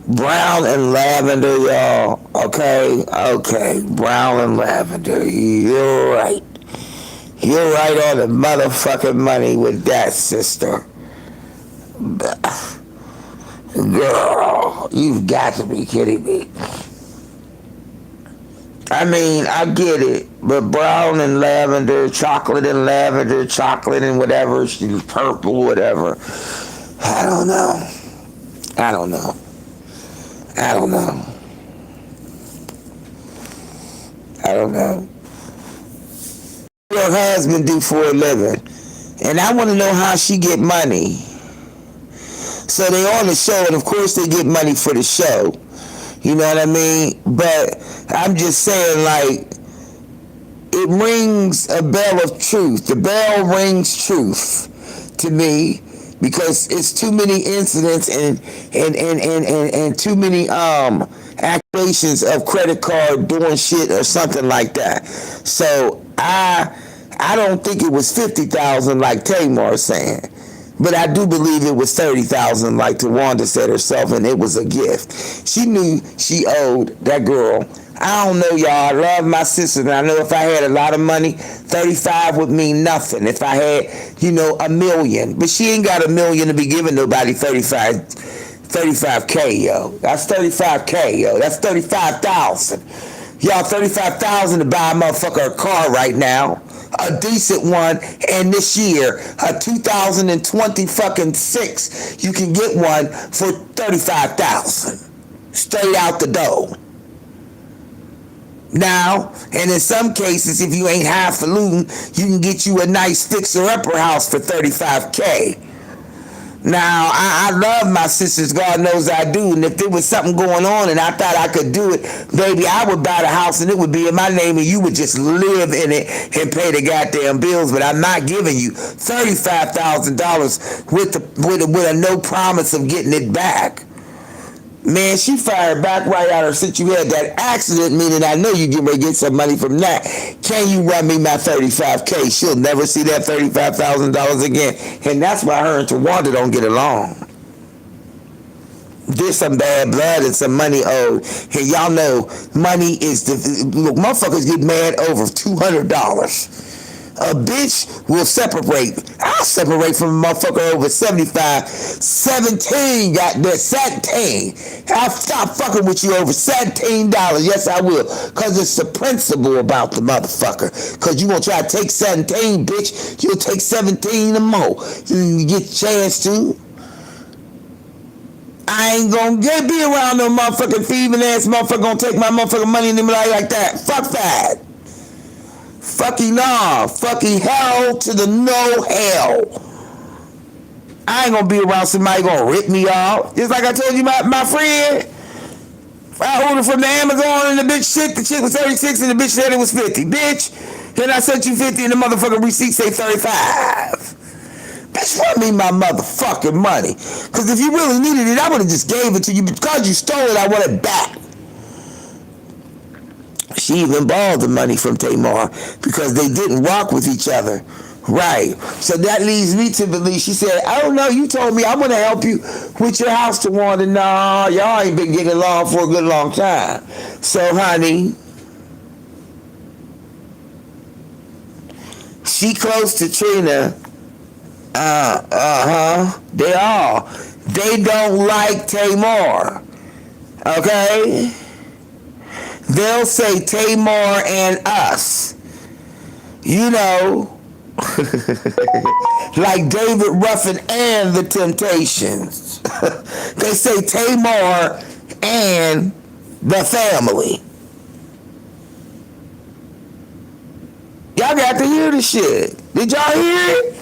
Brown and lavender, y'all. Okay. Brown and lavender. You're right. You're right on the motherfucking money with that, sister. Girl, you've got to be kidding me. I mean, I get it, but brown and lavender, chocolate and lavender, chocolate and whatever, purple, whatever. I don't know. What her husband do for a living? And I want to know how she get money. So they on the show, and of course they get money for the show. You know what I mean? But I'm just saying, like, it rings a bell of truth. The bell rings truth to me because it's too many incidents and too many accusations of credit card doing shit or something like that. So I don't think it was 50,000 like Tamar's saying. But I do believe it was 30,000, like Tawanda said herself, and it was a gift. She knew she owed that girl. I don't know, y'all. I love my sister, and I know if I had a lot of money, 35 would mean nothing. If I had, $1 million. But she ain't got $1 million to be giving nobody 35K, yo. That's 35K, yo. That's 35,000. Y'all, 35,000 to buy a motherfucker a car right now. A decent one, and this year, a 2026, you can get one for 35,000, straight out the door. Now, and in some cases, if you ain't highfalutin, you can get you a nice fixer-upper house for 35K. Now, I love my sisters, God knows I do, and if there was something going on and I thought I could do it, baby, I would buy the house and it would be in my name and you would just live in it and pay the goddamn bills, but I'm not giving you $35,000 with a no promise of getting it back. Man, she fired back right out of her since you had that accident, meaning I know you get ready to get some money from that. Can you run me my $35K? She'll never see that $35,000 again. And that's why her and Tawanda don't get along. There's some bad blood and some money owed. And y'all know money is look, motherfuckers get mad over $200. A bitch will separate. I'll separate from a motherfucker over 75. 17, got that 17. I'll stop fucking with you over $17. Yes, I will. Because it's the principle about the motherfucker. Because you gonna try to take 17, bitch. You'll take 17 or more. You get a chance to. I ain't gonna be around no motherfucking thieving ass motherfucker gonna take my motherfucking money and be like that. Fuck that. Fucking no. Fucking hell to the no hell. I ain't gonna be around somebody gonna rip me off. Just like I told you, my friend. I ordered from the Amazon and the bitch shit. The shit was 36 and the bitch said it was 50. Bitch. Then I sent you 50 and the motherfucking receipt say 35. Bitch, run me my motherfucking money. Because if you really needed it, I would have just gave it to you. Because you stole it, I want it back. She even borrowed the money from Tamar because they didn't rock with each other. Right. So that leads me to believe, she said, I don't know, you told me I'm going to help you with your house to Wanda. No, y'all ain't been getting along for a good long time. So, honey, she close to Trina. They are. They don't like Tamar. Okay? They'll say Tamar and us. You know, like David Ruffin and the Temptations. They say Tamar and the family. Y'all got to hear the shit. Did y'all hear it?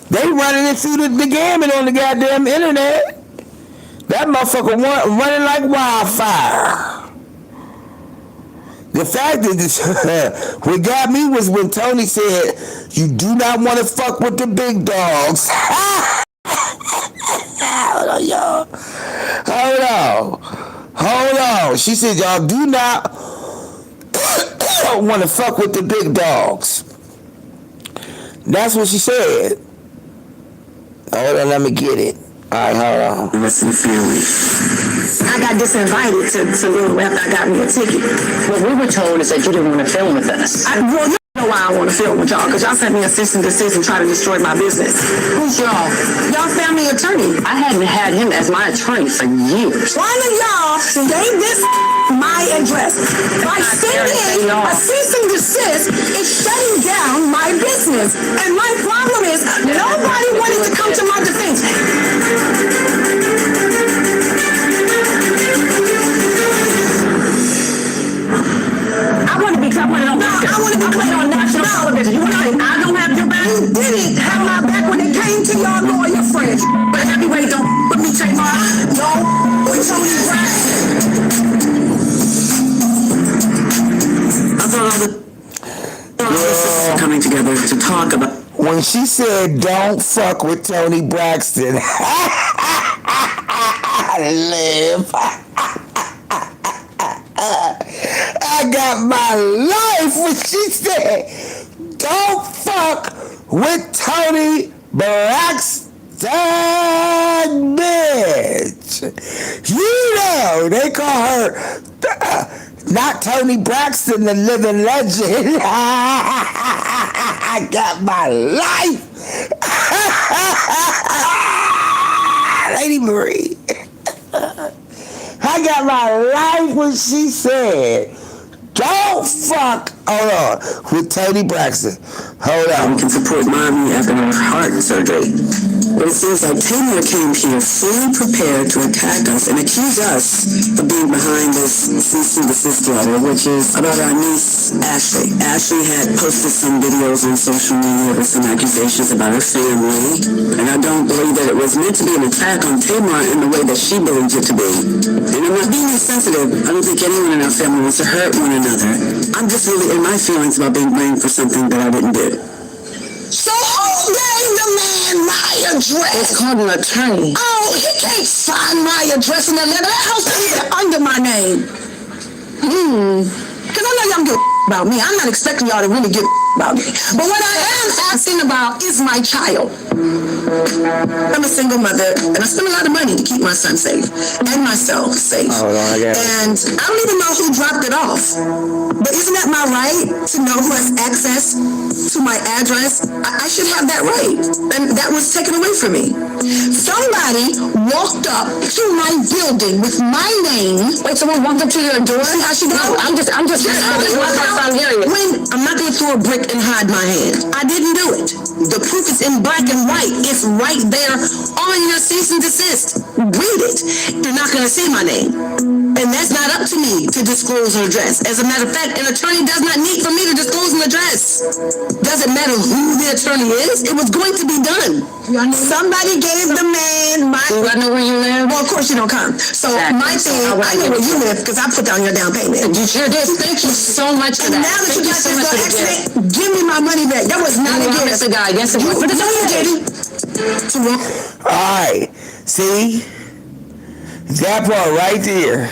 They running it through the gamut on the goddamn internet. That motherfucker running like wildfire. The fact is, what got me was when Tony said, you do not want to fuck with the big dogs. Hold on, y'all. Hold on. She said, y'all do not want to fuck with the big dogs. That's what she said. Hold on, let me get it. All right, hold on. Listen, family. I got disinvited to Little after I got me a ticket. What we were told is that you didn't want to film with us. Well, you know why I want to film with y'all, because y'all sent me a cease and desist and try to destroy my business. Who's y'all? Y'all family attorney. I hadn't had him as my attorney for years. One of y'all gave this my address. By sending a cease and desist, it's shutting down my business. And my problem is, nobody wanted to come to my defense. I want to be played on national television. I don't have your back. You didn't have my back when it came to your lawyer friends. But anyway, don't put me take my with Tony Braxton. I thought all the coming together to talk about. When she said, don't fuck with Tony Braxton, live. I got my life when she said, don't fuck with Tony Braxton, bitch. You know, they call her, not Tony Braxton, the living legend. I got my life. Lady Marie. I got my life when she said, don't fuck, hold on, with Tony Braxton. Hold on. We can support mommy after her heart surgery. But it seems like Tamar came here fully prepared to attack us and accuse us of being behind this cease and desist letter, which is about our niece, Ashley. Ashley had posted some videos on social media with some accusations about her family, and I don't believe that it was meant to be an attack on Tamar in the way that she believes it to be. And I'm not being insensitive. I don't think anyone in our family wants to hurt one another. I'm just really in my feelings about being blamed for something that I didn't do. So who gave the man my address? It's called an attorney. Oh, he can't find my address in that letter. That house is under my name. Because I know y'all give about me. I'm not expecting y'all to really give about me. But what I am asking about is my child. I'm a single mother, and I spend a lot of money to keep my son safe and myself safe. Hold on, I got it. And I don't even know who dropped it off. But isn't that my right to know who has access to my address? I should have that right. And that was taken away from me. Somebody walked up to my building with my name. Wait, someone walked up to your door? See how she did? No, I'm just this is my first time hearing it. When I'm not gonna throw a brick and hide my hand. I didn't do it. The proof is in black and white. It's right there on your cease and desist. Read it. You're not gonna see my name. And that's not up to me to disclose an address. As a matter of fact, an attorney does not need for me to disclose an address. Doesn't matter who the attorney is. It was going to be done. Somebody gave the man my... Do I know where you live? Well, of course you don't come. So my thing, I know where you live because I put down your down payment. You sure did. Thank you so much for And that. now that you Thank got so this much little for the gift. accident, give me my money back. That was not a You gift. promised a guy. Yes, it was. But it's okay. Alright, see? That part right there.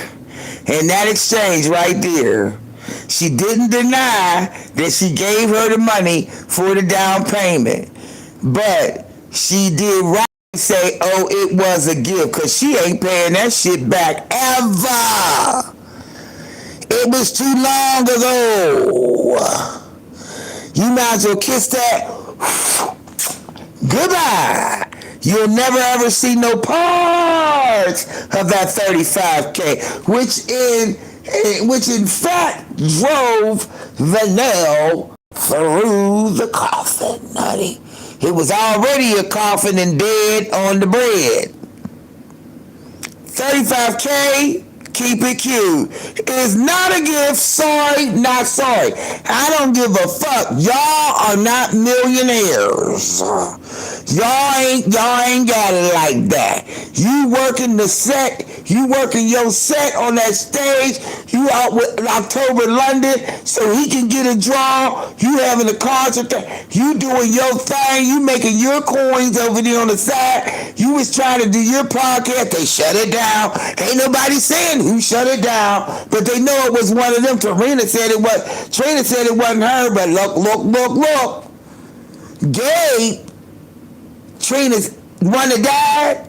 And that exchange right there. She didn't deny that she gave her the money for the down payment. But she did right say, oh, it was a gift. Because she ain't paying that shit back ever. It was too long ago. You might as well kiss that. Goodbye. You'll never ever see no parts of that 35K, which in fact drove the nail through the coffin, honey. It was already a coffin and dead on the bread. 35K, keep it cute. It's not a gift. Sorry, not sorry. I don't give a fuck. Y'all are not millionaires. Y'all ain't got it like that. You working the set. You working your set on that stage. You out with October London so he can get a draw. You having a concert. You doing your thing. You making your coins over there on the side. You was trying to do your podcast. They shut it down. Ain't nobody saying who shut it down, but they know it was one of them. Trina said it wasn't her, but look. Gabe, Trina's one that died,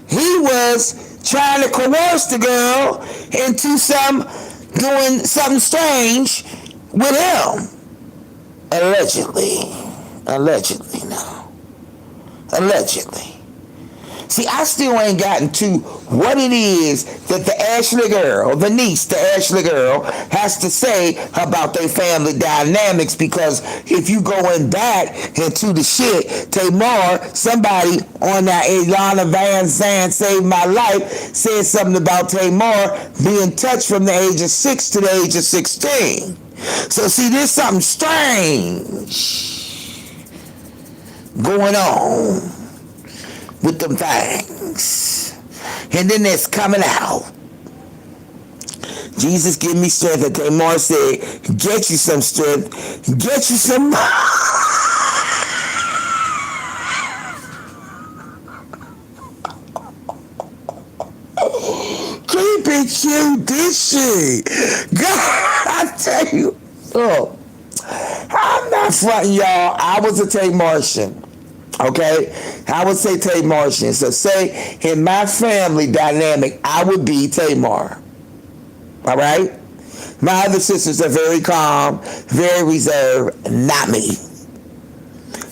he was trying to coerce the girl into doing something strange with him. Allegedly. See, I still ain't gotten to what it is that the Ashley girl, the niece, the Ashley girl, has to say about their family dynamics, because if you going back into the shit, Tamar, somebody on that Ilana Van Zandt Saved My Life said something about Tamar being touched from the age of 6 to the age of 16. So see, there's something strange going on with them things. And then it's coming out. Jesus give me strength. And Tamar said, get you some strength. Get you some... Keep it cute, this shit. God, I tell you. Look, I'm not fronting y'all. I was a Tamartian. Okay, I would say Tamartian. So say in my family dynamic, I would be Tamar. All right? My other sisters are very calm, very reserved, not me.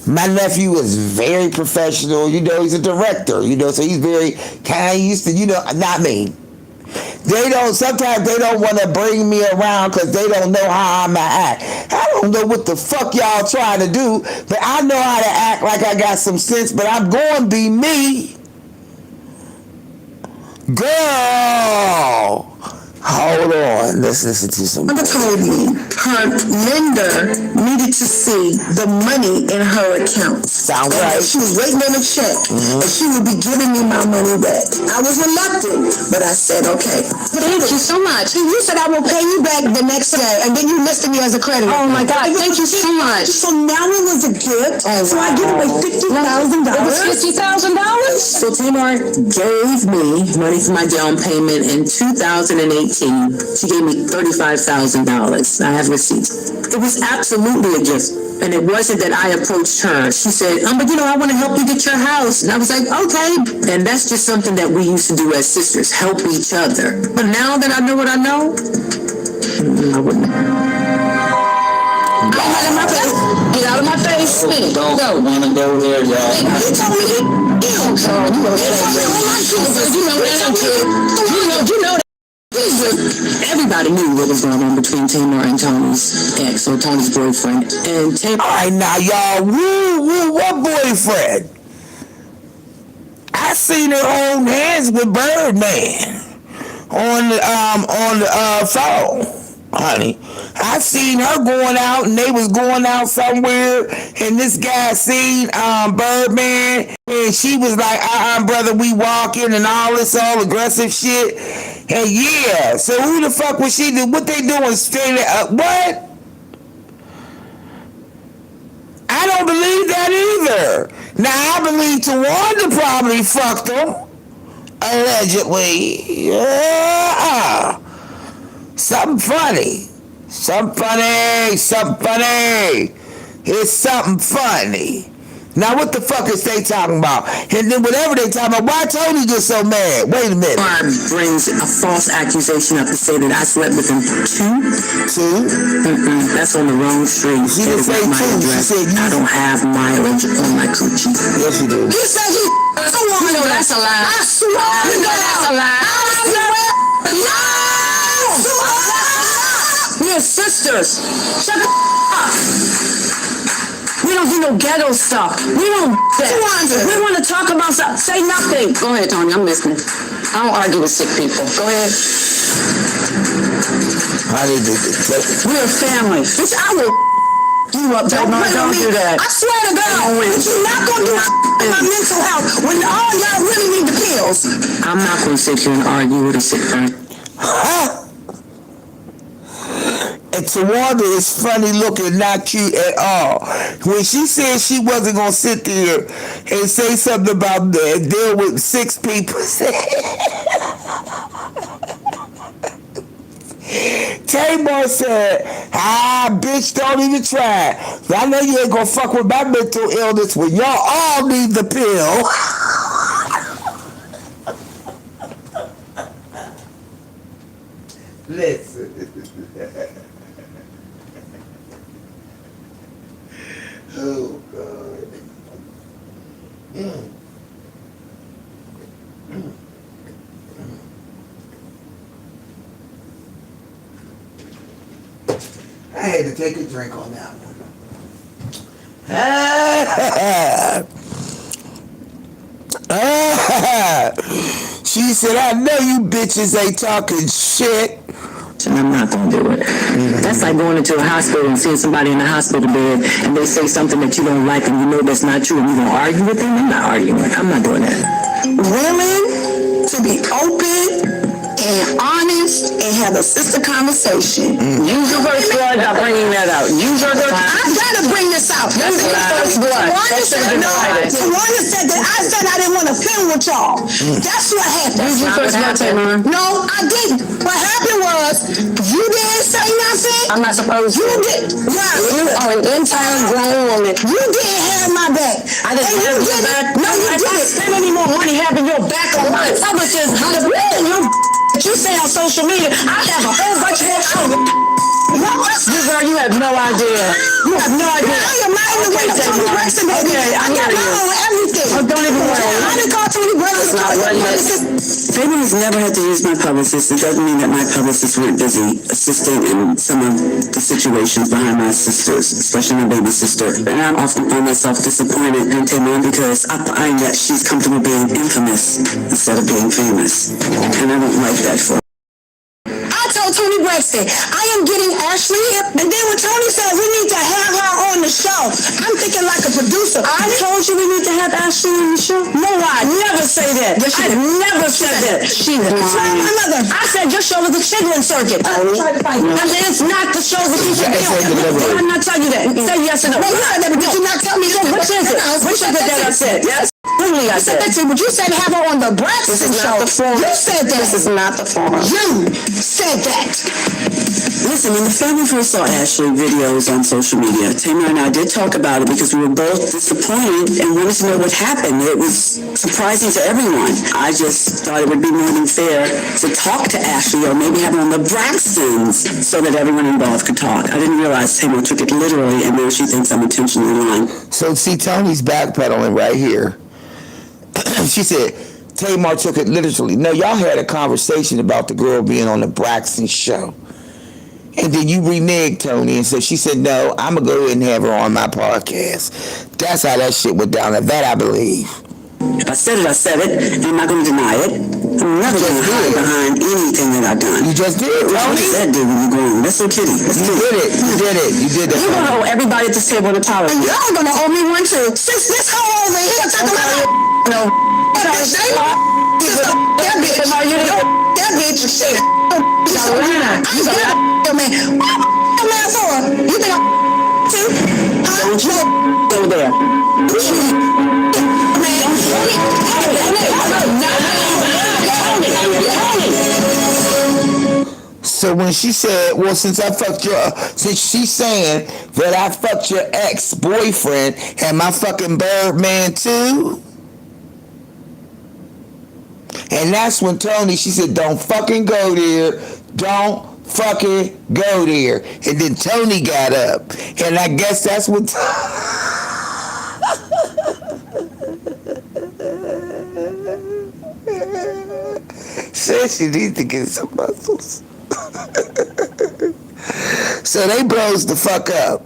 My nephew is very professional, he's a director, so he's very kind, used to, not me. Sometimes they don't want to bring me around because they don't know how I'm going to act. I don't know what the fuck y'all trying to do, but I know how to act act like I got some sense, but I'm going to be me. Girl, hold on. Let's listen to some. Mother told me her lender needed to see the money in her account. Sound right. She was waiting on a check, and she would be giving me my money back. I was reluctant, but I said, okay. Thank you so much. You said I will pay you back the next day, and then you listed me as a creditor. Oh my God, thank you so much. So now it was a gift. Oh, so I give away $50,000. It was $50,000? So Tamar gave me money for my down payment in 2018. She gave me $35,000. I have receipts. It was absolutely a gift. And it wasn't that I approached her. She said, but I want to help you get your house. And I was like, okay. And that's just something that we used to do as sisters, help each other. But now that I know what I know, I wouldn't. Get out of my face. Get out of my face. Don't want to go there, y'all. You told me you know that. Everybody knew what was going on between Tamar and Tony's ex, or Tony's boyfriend. And Tamar. All right, now y'all, what boyfriend? I seen her hold hands with Birdman on the phone, honey. I seen her going out, and they was going out somewhere, and this guy seen Birdman, and she was like, brother, we walking, and all aggressive shit. And yeah, so who the fuck was she? What they doing? Stay there? What? I don't believe that either. Now I believe Tawanda probably fucked him, allegedly. Yeah, something funny. Something funny. It's something funny. Now what the fuck is they talking about? And then whatever they talking about, why Tony get so mad? Wait a minute. Barb brings a false accusation up to say that I slept with him two. That's on the wrong street. She didn't say two. She said I don't have mileage on my coochie. Yes, you do. You said you. No, that's a lie. I swear. That's a lie. We're sisters. Shut the up. We don't do no ghetto stuff. We don't that. We want to talk about stuff. Say nothing. Go ahead, Tony. I'm listening. I don't argue with sick people. Go ahead. We're a family. Bitch, I will you up. Don't do that. I swear to God, you're not going to do my mental health when all y'all really need the pills. I'm not going to sit here and argue with a sick friend. And Tawanda is funny looking, not cute at all. When she said she wasn't going to sit there and say something about that, deal with 6 people. Tamar said, bitch, don't even try. I know you ain't going to fuck with my mental illness when y'all all need the pill. Listen. Oh, God. I had to take a drink on that one. She said, I know you bitches ain't talking shit. And I'm not going to do it. That's like going into a hospital and seeing somebody in a hospital bed and they say something that you don't like and you know that's not true and you going to argue with them. I'm not arguing. I'm not doing that. Willing to be open and honest and have a sister conversation. Use your first blood. I'm bringing that out. Use your first blood. I got to bring this out. Use your first blood. Tawanda said that I said I didn't want to film with y'all. That's what happened. Use your first blood, Tamar. No, I didn't. What happened was you didn't say nothing. I'm not supposed to. You did. Wow. You are an entire grown woman. You didn't have my back. I didn't have your back. No, you didn't spend any more money having your back on mine. How much is you say on social media, I have a whole bunch more out. You girl, you have no idea. You have no idea. I am not even way to Tony Braxton, baby. Okay, I got everything. Oh, don't even worry. I didn't call Tony Braxton. Fabian has never had to use my publicist. It doesn't mean that my publicists weren't busy assisting in some of the situations behind my sisters, especially my baby sister. And I often find myself disappointed in Tamar because I find that she's comfortable being infamous instead of being famous. And I don't like that for her. I told Tony Braxton, I am getting Ashley here. And then when Tony said we need to have her on the show, I'm thinking like a producer. I told you we need to have Ashley on the show? No, I never say that. Yes, I never said that. She was lying. I said your show was the Chiglin Circuit. I said it's not the show that you should be on. Did I not tell you that? Say yes or no. No, you said that, but did you not tell me that? Which is it? Which is it that I said? Yes. I said that to you, but you said have her on the Braxton show. You said that. This is not the forum. You said that. Listen, when the family first saw Ashley videos on social media, Tamar and I did talk about it because we were both disappointed and wanted to know what happened. It was surprising to everyone. I just thought it would be more than fair to talk to Ashley or maybe have her on the Braxtons so that everyone involved could talk. I didn't realize Tamar took it literally and now she thinks I'm intentionally lying. So see, Tony's backpedaling right here. She said, Tamar took it literally. No, y'all had a conversation about the girl being on the Braxton show. And then you reneged, Tony, and said, she said, no, I'm going to go ahead and have her on my podcast. That's how that shit went down. That I believe. If I said it, I said it. I'm not going to deny it. I'm never going to hide behind anything that I've done. You just did it, Tony. You said it when you're going. That's so kitty. You did it. You did it. You did it. You're going to owe everybody at this table an apology. And y'all going to owe me one too. Since this hoe over here talking about no. That bitch is shit. Man. What man for? You think I'm too? Don't you over there? So when she said, well, since she's saying that I fucked your ex-boyfriend and my fucking Birdman too. And that's when Tony, she said, don't fucking go there. Don't fucking go there. And then Tony got up. And I guess that's what... Says she needs to get some muscles. So they blows the fuck up.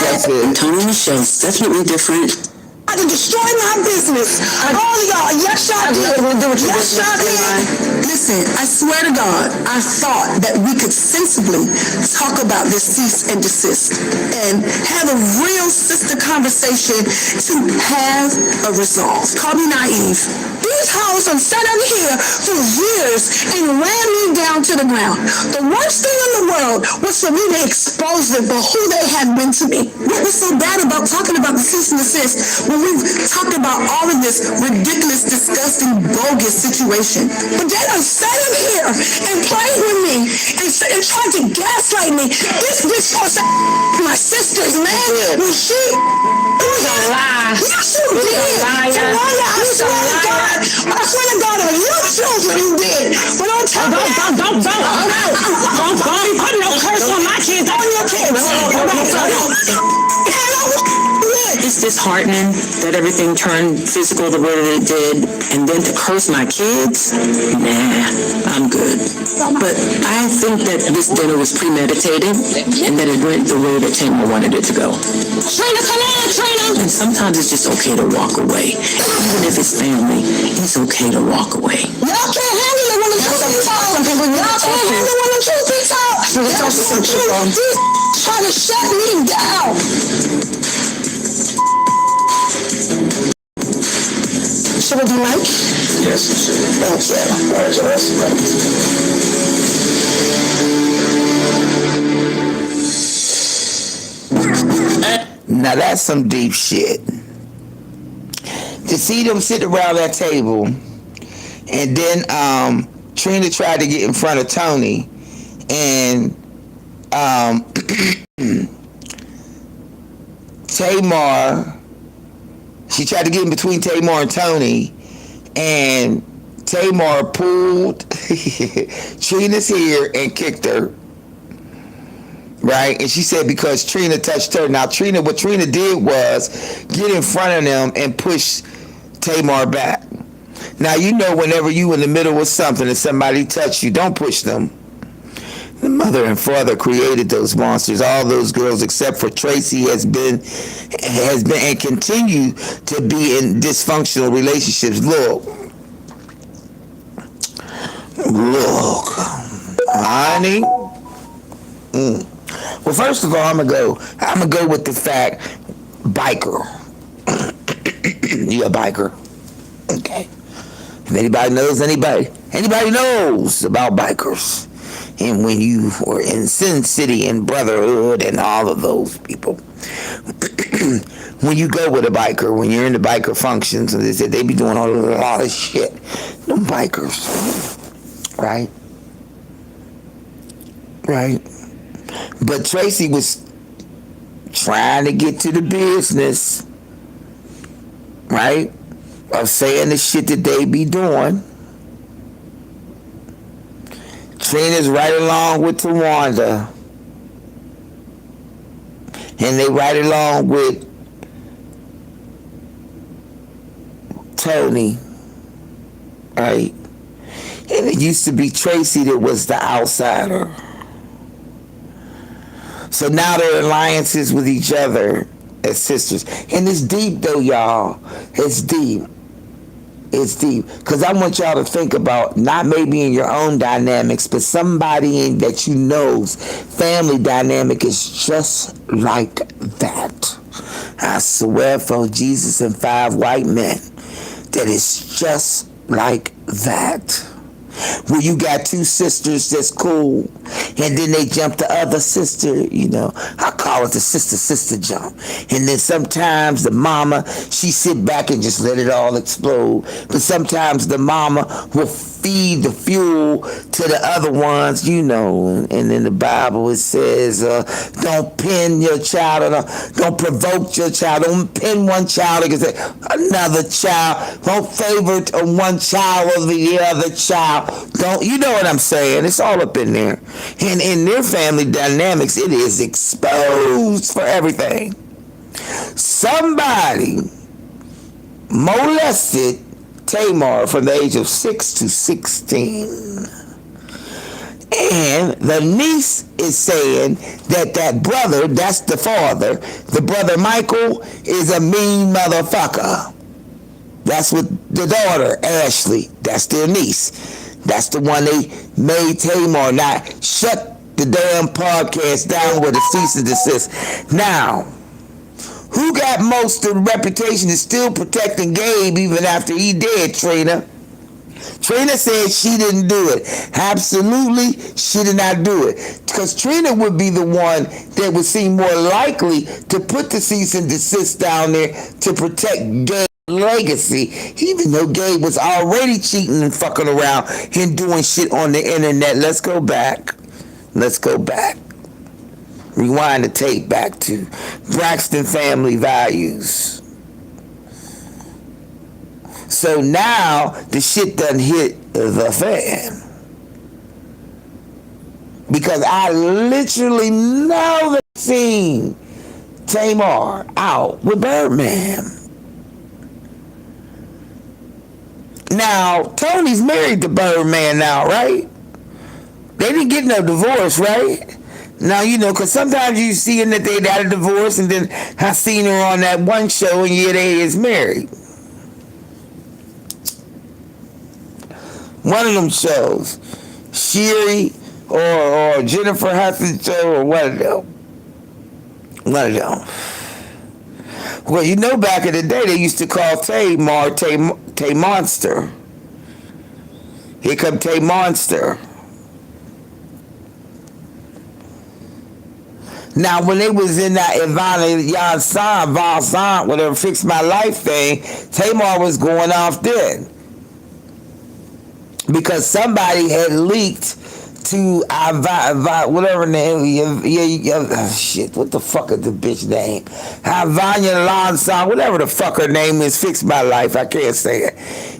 That's it. Tony Michelle's definitely different. I to destroy my business. All of y'all, yes, y'all did. Yes, y'all did. Listen, I swear to God, I thought that we could sensibly talk about this cease and desist and have a real sister conversation to have a resolve. Call me naive. These hoes have sat over here for years and ran me down to the ground. The worst thing in the world was for me to expose them for who they have been to me. What was so bad about talking about the cease and desist when we've talked about all of this ridiculous, disgusting, bogus situation? But they done sat in here and played with me and tried to gaslight me. This bitch was my sister's man. When she... It was a lie. Yes, you did. Tawanda, I swear to God. I swear to God, on your children you did. But on top of that... Don't be putting no curse on my kids. On your kids. It's disheartening that everything turned physical the way that it did, and then to curse my kids? Nah, I'm good. But I think that this dinner was premeditated, and that it went the way that Tamar wanted it to go. Trina, come on, Trina! And sometimes it's just okay to walk away. Even if it's family, it's okay to walk away. Y'all can't handle it when the truth be told. Y'all can't handle it when the truth be told. These trying to shut me down. Should I do Mike? Yes, you should. Thank you. All right, so that's Now that's some deep shit. To see them sit around that table, and then Trina tried to get in front of Tony, and Tamar, she tried to get in between Tamar and Tony, and Tamar pulled Trina's hair and kicked her. right? And she said because Trina touched her. Now, what Trina did was get in front of them and push Tamar back. Now, you know, whenever you in the middle of something and somebody touch you, don't push them. The mother and father created those monsters. All those girls except for Tracy has been and continue to be in dysfunctional relationships. Look, honey. Well, first of all, I'm gonna go with the fact, biker. You a biker? Okay. If anybody knows about bikers, and when you were in Sin City and Brotherhood and all of those people, when you go with a biker, when you're in the biker functions, and they said they be doing a lot of shit. Them bikers, right? But Tracy was trying to get to the business, right? Of saying the shit that they be doing. Trina's right along with Tawanda. And they right along with Tony. Right? And it used to be Tracy that was the outsider. So now they're alliances with each other as sisters. And it's deep though, y'all. It's deep. Because I want y'all to think about, not maybe in your own dynamics, but somebody that you know's family dynamic is just like that. I swear for Jesus and 5 white men that it's just like that. Where you got 2 sisters that's cool, and then they jump the other sister, you know. I call it the sister jump. And then sometimes the mama, she sit back and just let it all explode. But sometimes the mama will feed the fuel to the other ones, you know. And in the Bible it says, don't pin your child, don't provoke your child, don't pin one child against another child, don't favor one child over the other child. Don't, you know what I'm saying? It's all up in there. And in their family dynamics, it is exposed for everything. Somebody molested Tamar from the age of 6 to 16. And the niece is saying that brother, that's the father, the brother Michael is a mean motherfucker. That's what the daughter, Ashley, that's their niece. That's the one they made Tamar. Now, shut the damn podcast down with a cease and desist. Now, who got most of the reputation is still protecting Gabe even after he dead, Trina? Trina said she didn't do it. Absolutely, she did not do it. Because Trina would be the one that would seem more likely to put the cease and desist down there to protect Gabe's legacy, even though Gabe was already cheating and fucking around and doing shit on the internet. Let's go back. Rewind the tape back to Braxton Family Values. So now the shit done hit the fan. Because I literally know the scene Tamar out with Birdman. Now, Tony's married to Birdman now, right? They didn't get no divorce, right? Now, you know, because sometimes you see that they got a divorce, and then I seen her on that one show, and yeah, they is married. One of them shows, Sherry or Jennifer Hudson show, or one of them. Well, you know, back in the day, they used to call Tamar Tay Monster. Here come Tay Monster. Now, when they was in that Ivana Valsan, whatever, Fix My Life thing, Tamar was going off then. Because somebody had leaked to whatever name, shit, what the fuck is the bitch name? Ivana Lansan, whatever the fuck her name is, Fix My Life, I can't say it.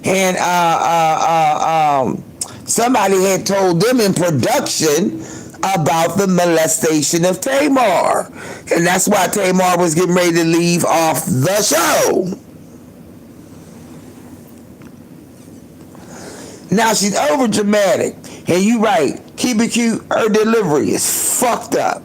And somebody had told them in production, about the molestation of Tamar. And that's why Tamar was getting ready to leave off the show. Now she's over dramatic. And you right, keep it cute, her delivery is fucked up.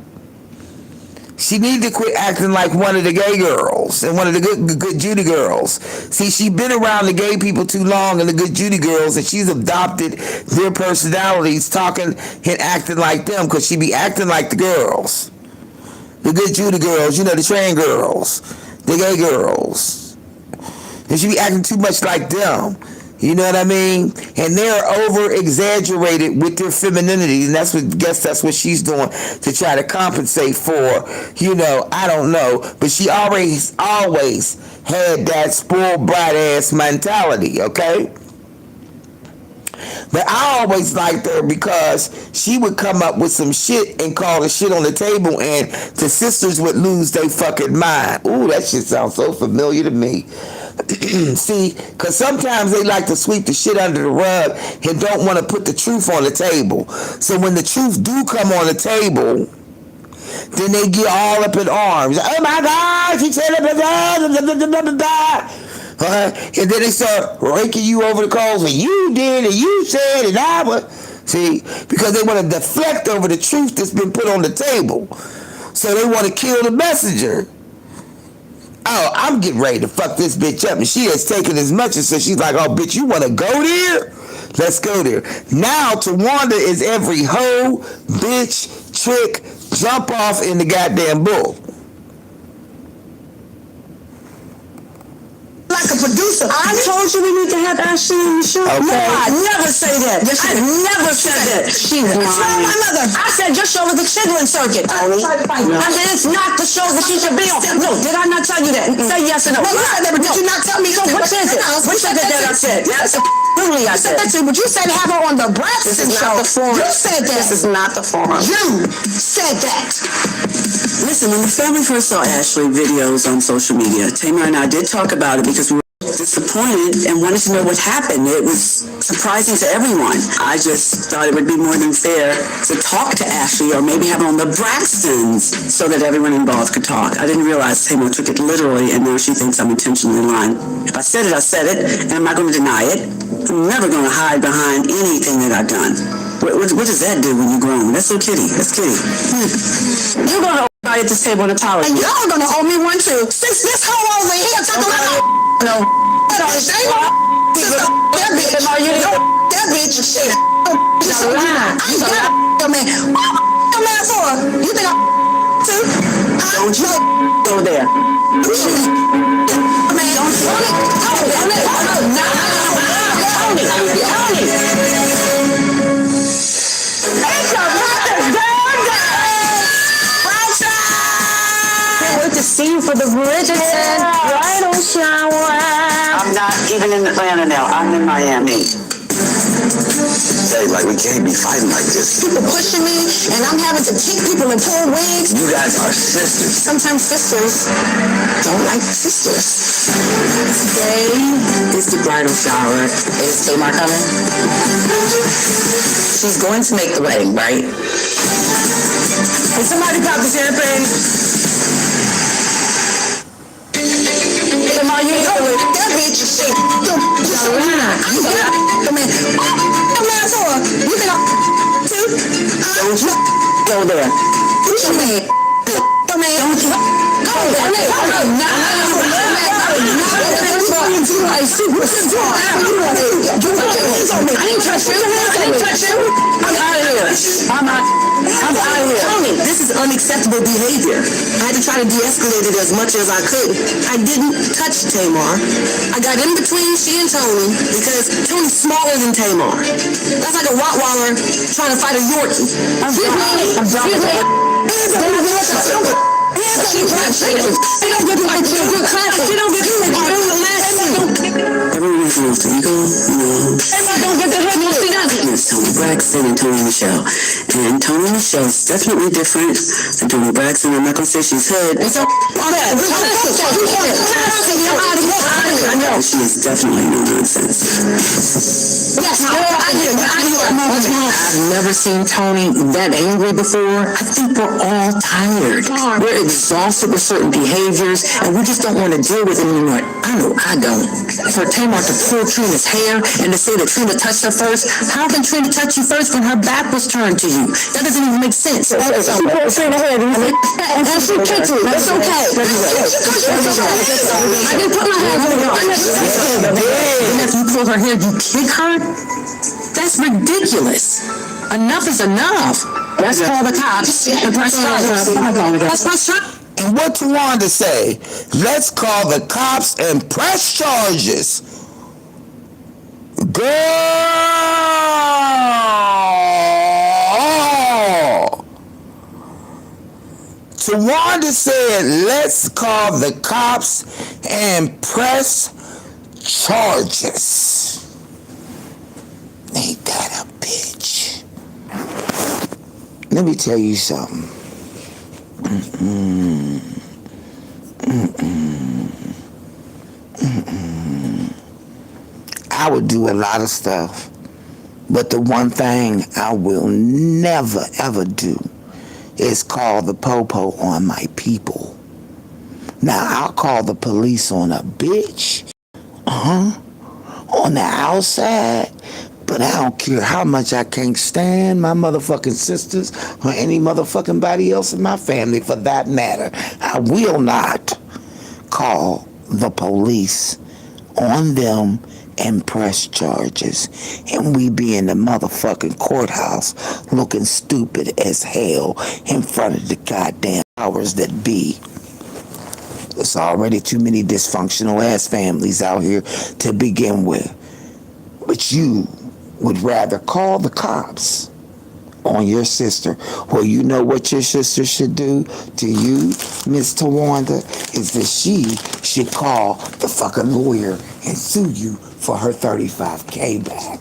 She need to quit acting like one of the gay girls and one of the good Judy girls. See, she's been around the gay people too long and the good Judy girls, and she's adopted their personalities, talking and acting like them, because she be acting like the girls. The good Judy girls, you know, the trans girls, the gay girls. And she be acting too much like them. You know what I mean? And they're over-exaggerated with their femininity, and that's what she's doing to try to compensate for, you know, I don't know. But she always had that spoiled brat-ass mentality, okay? But I always liked her because she would come up with some shit and call the shit on the table, and the sisters would lose their fucking mind. Ooh, that shit sounds so familiar to me. See, because sometimes they like to sweep the shit under the rug and don't want to put the truth on the table. So when the truth do come on the table, then they get all up in arms. Oh my God, she said it, and then they start raking you over the coals, and you did, and you said, and I was. See, because they want to deflect over the truth that's been put on the table. So they want to kill the messenger. Oh, I'm getting ready to fuck this bitch up. And she has taken as much as so she's like, oh, bitch, you want to go there? Let's go there. Now, Tawanda is every hoe, bitch, trick, jump off in the goddamn bull. Like a producer. I told you we need to have Ashley on the show. Okay. No, I never say that. I never said that. She's lying. My mother. I said your show was the Chidlin circuit, Tony. I said it's not the show that she should be on. No, did I not tell you that? Say yes or no. Well, I said that, but did you not tell me? So which is it? Which is it that I said? Absolutely, I said that too. But you said have her on the Braxton show. You said that. This is not the forum. You said that. Listen, when the family first saw Ashley videos on social media, Tamar and I did talk about it because we were disappointed and wanted to know what happened. It was surprising to everyone. I just thought it would be more than fair to talk to Ashley, or maybe have her on the Braxtons so that everyone involved could talk. I didn't realize Tamar took it literally, and now she thinks I'm intentionally lying. If I said it, I said it, and I'm not going to deny it. I'm never going to hide behind anything that I've done. What does that do when you're grown? That's so kitty. That's kitty. You're going to owe everybody at this table an apology. And y'all going to owe me one too. Since this hoe over here talking about no. That bitch. Shit. Just a lie. I ain't got a man. What a man for? You think I'm too? Don't you go there. Man, don't to see you for the Bridgerton bridal shower. I'm not even in Atlanta now. I'm in Miami. Hey, like, we can't be fighting like this. People pushing me, and I'm having to kick people and pull wigs. You guys are sisters. Sometimes sisters don't like sisters. Today is the bridal shower. Is Tamar coming? She's going to make the wedding, right? Hey, somebody pop the champagne. Tamar, you know it. That bitch is shit. Come in. You think I'm too? Don't you go there. Come in. Come in. Don't you go I didn't touch you. I'm out of here. I'm out of here. Tony, this is unacceptable behavior. I had to try to de-escalate it as much as I could. I didn't touch Tamar. I got in between she and Tony because Tony's smaller than Tamar. That's like a Rottweiler trying to fight a Yorkie. I'm dropping it. Everyone has an alter ego, you know. Don't get the head, no, she doesn't. It's Tony Braxton and Tony Michelle. And Tony Michelle is definitely different than Tony Braxton. I'm not going to say she's hood. It's I know. She is definitely no nonsense. Yes, I've never seen Tony that angry before. I think we're all tired. We're exhausted with certain behaviors, and we just don't want to deal with it anymore. I know I don't. For Tamar to pull Trina's hair and to say that Trina touched her first, how can Trina touch you first when her back was turned to you? That doesn't even make sense. She pulled Trina's hair and she kicked me. It's okay. I didn't put my hands on her. And if you pull her hair, you kick her? That's ridiculous. Enough is enough. Let's call the cops. That's my shot. And what Tawanda say? Let's call the cops and press charges. Girl! Tawanda said, let's call the cops and press charges. Ain't that a bitch? Let me tell you something. I would do a lot of stuff, but the one thing I will never ever do is call the po-po on my people. Now, I'll call the police on a bitch, on the outside, but I don't care how much I can't stand my motherfucking sisters or any motherfucking body else in my family for that matter. I will not call the police on them and press charges. And we be in the motherfucking courthouse looking stupid as hell in front of the goddamn powers that be. There's already too many dysfunctional ass families out here to begin with. But you would rather call the cops on your sister. Well, you know what your sister should do to you, Miss Tawanda, is that she should call the fucking lawyer and sue you for her $35K back.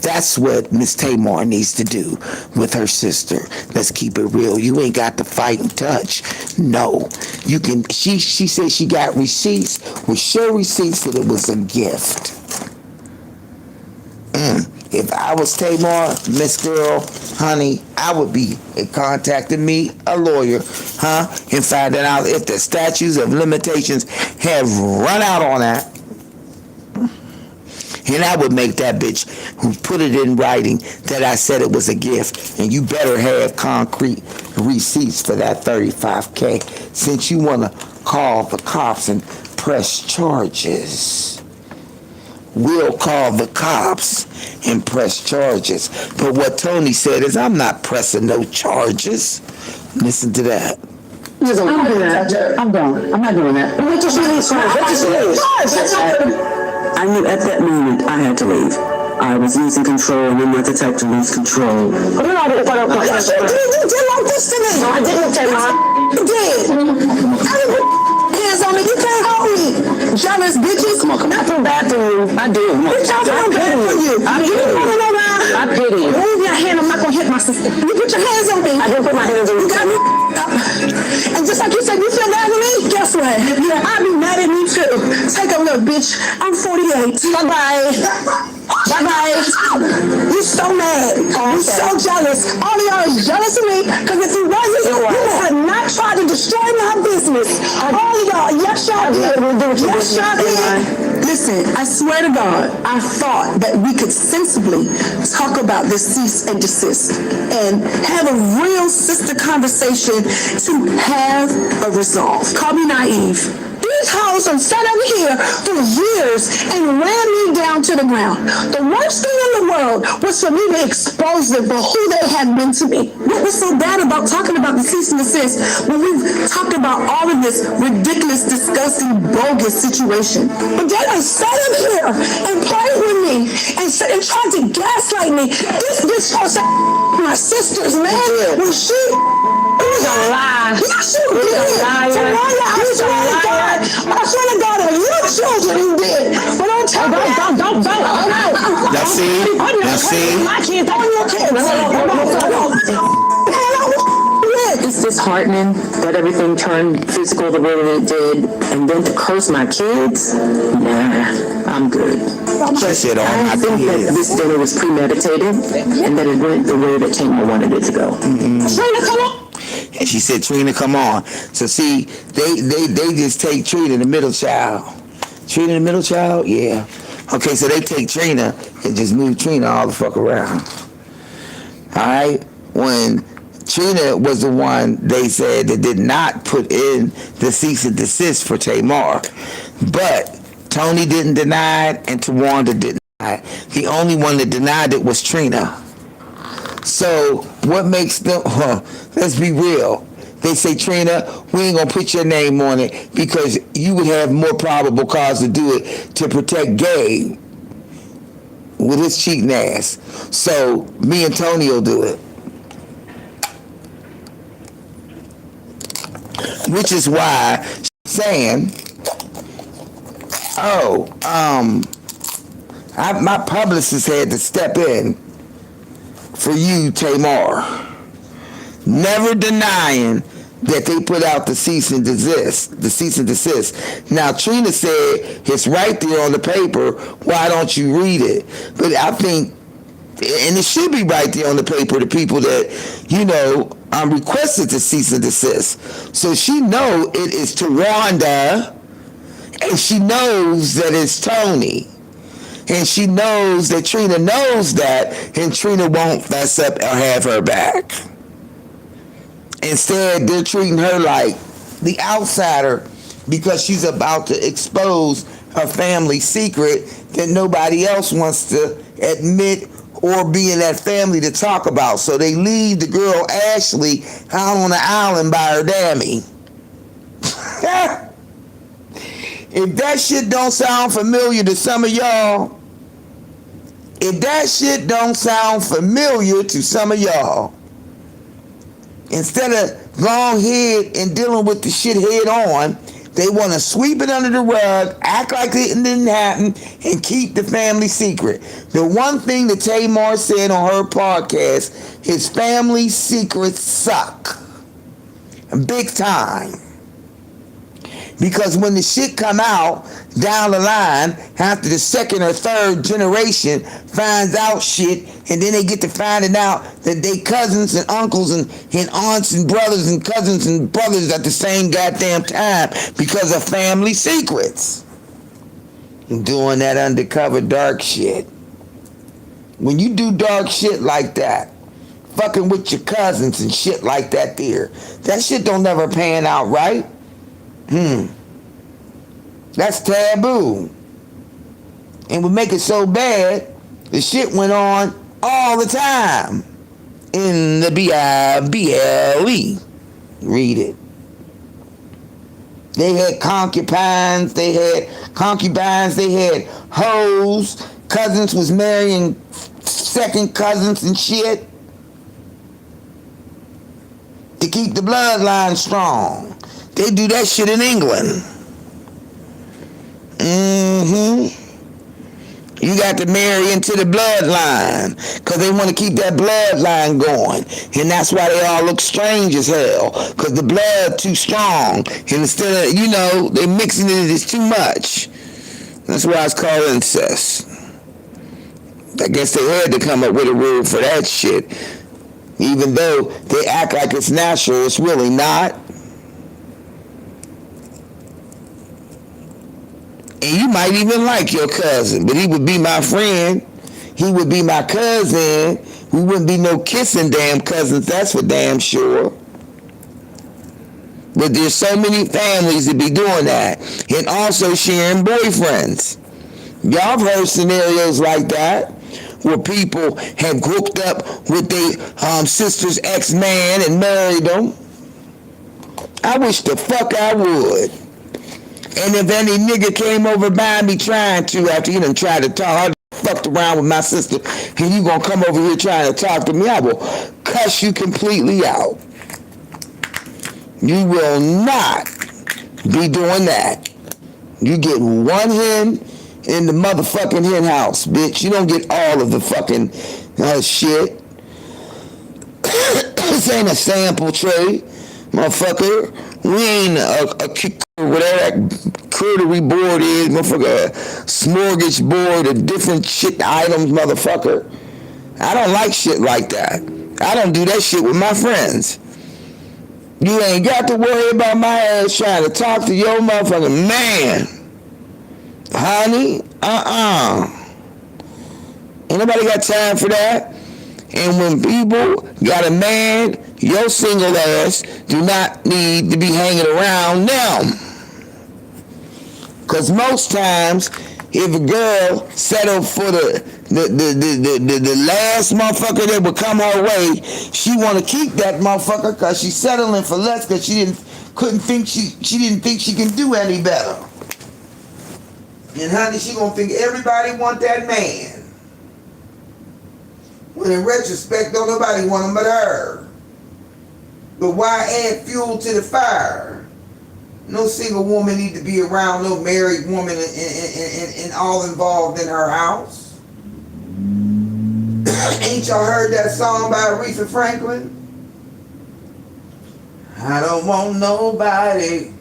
That's what Miss Tamar needs to do with her sister. Let's keep it real. You ain't got to fight and touch. No. You can. She said she got receipts. Well, show receipts that it was a gift. If I was Tamar, Miss Girl, honey, I would be contacting me, a lawyer, and finding out if the statutes of limitations have run out on that. And I would make that bitch who put it in writing that I said it was a gift. And you better have concrete receipts for that $35K since you want to call the cops and press charges. We'll call the cops and press charges. But what Tony said is, I'm not pressing no charges. Listen to that. I'm doing that. I'm done. I'm not doing that. I knew at that moment I had to leave. I was losing control, and I'm not the type to lose control. You did like this to me. No, I didn't, Tamar. You did. I didn't put hands on me. You can't hold me. Jealous bitches. Come on. I feel bad for you. I do. Bitch, I feel bad for you. I pity you. Move your hand. I'm not going to hit my sister. You put your hands on me. I didn't put my hands on you. You got me up. And just like you said, you feel bad for me? Guess what? Yeah, I'll be mad at me too. Take a look, bitch. I'm 48. Bye-bye. Bye-bye. You so mad. You so jealous. All of y'all is jealous of me because if you wasn't, you would have not tried to destroy my business. All of y'all, yes, y'all did. Yes, y'all did. Listen, I swear to God, I thought that we could sensibly talk about this cease and desist and have a real sister conversation to have a resolve. Call me naive. These hoes have sat over here for years and ran me down to the ground. The worst thing in the world was for me to expose them for who they had been to me. What was so bad about talking about the cease and desist when we've talked about all of this ridiculous, disgusting, bogus situation? But they done sat up here and played with me and tried to gaslight me. This bitch was my sisters, man. When she... It was a lie. Yes, you did. I swear to God, it was your children who did. But don't tell me. Don't. Now see? My kids on your kids. It's disheartening that everything turned physical the way that it did, and then to curse my kids, nah, I'm good. That shit on I my think that kids. this dinner was premeditated, and that it went the way that Tamar wanted it to go. And she said, Trina, come on. So see, they just take Trina, the middle child. Trina, the middle child? Yeah. Okay, so they take Trina and just move Trina all the fuck around. All right? When Trina was the one they said that did not put in the cease and desist for Tamar. But Tony didn't deny it and Tawanda didn't deny it. The only one that denied it was Trina. So what makes them, let's be real. They say, Trina, we ain't gonna put your name on it because you would have more probable cause to do it to protect Gabe with his cheating ass. So me and Tony will do it. Which is why she's saying, my publicist had to step in for you, Tamar. Never denying that they put out the cease and desist. Now, Trina said it's right there on the paper. Why don't you read it? But I think, and it should be right there on the paper, the people that, requested the cease and desist. So she know it is Tawanda, and she knows that it's Tony. And she knows that Trina knows that, and Trina won't mess up or have her back. Instead, they're treating her like the outsider because she's about to expose her family secret that nobody else wants to admit or be in that family to talk about. So they leave the girl Ashley out on the island by her dammy. If that shit don't sound familiar to some of y'all, instead of going ahead and dealing with the shit head on, they want to sweep it under the rug, act like it didn't happen, and keep the family secret. The one thing that Tamar said on her podcast is family secrets suck. Big time. Because when the shit come out down the line, after the second or third generation finds out shit, and then they get to finding out that they cousins and uncles and aunts and brothers and cousins and brothers at the same goddamn time because of family secrets. And doing that undercover dark shit. When you do dark shit like that, fucking with your cousins and shit like that there, that shit don't never pan out right. That's taboo. And would make it so bad, the shit went on all the time in the BIBLE. Read it. They had concubines, they had hoes, cousins was marrying second cousins and shit to keep the bloodline strong. They do that shit in England. You got to marry into the bloodline because they want to keep that bloodline going. And that's why they all look strange as hell, because the blood too strong. And instead of, they mixing it, it's too much. That's why it's called incest. I guess they had to come up with a rule for that shit. Even though they act like it's natural, it's really not. And you might even like your cousin, but he would be my friend. He would be my cousin. We wouldn't be no kissing damn cousins, that's for damn sure. But there's so many families that be doing that. And also sharing boyfriends. Y'all have heard scenarios like that, where people have hooked up with their sister's ex-man and married them. I wish the fuck I would. And if any nigga came over by me trying to, after he done tried to talk, I fucked around with my sister, and you gonna come over here trying to talk to me, I will cuss you completely out. You will not be doing that. You get one hen in the motherfucking hen house, bitch. You don't get all of the fucking shit. This ain't a sample tray, motherfucker. We ain't whatever that crudery board is, motherfucker. Smorgasbord of different shit items, motherfucker. I don't like shit like that. I don't do that shit with my friends. You ain't got to worry about my ass trying to talk to your motherfucking man. Honey, Ain't nobody got time for that. And when people got a man, your single ass do not need to be hanging around them. Because most times, if a girl settled for the last motherfucker that would come her way, she want to keep that motherfucker because she's settling for less because she didn't think she can do any better. And honey, she gonna think everybody want that man. When in retrospect, don't nobody want him but her. But why add fuel to the fire? No single woman need to be around no married woman and all involved in her house. Ain't y'all heard that song by Aretha Franklin? I don't want nobody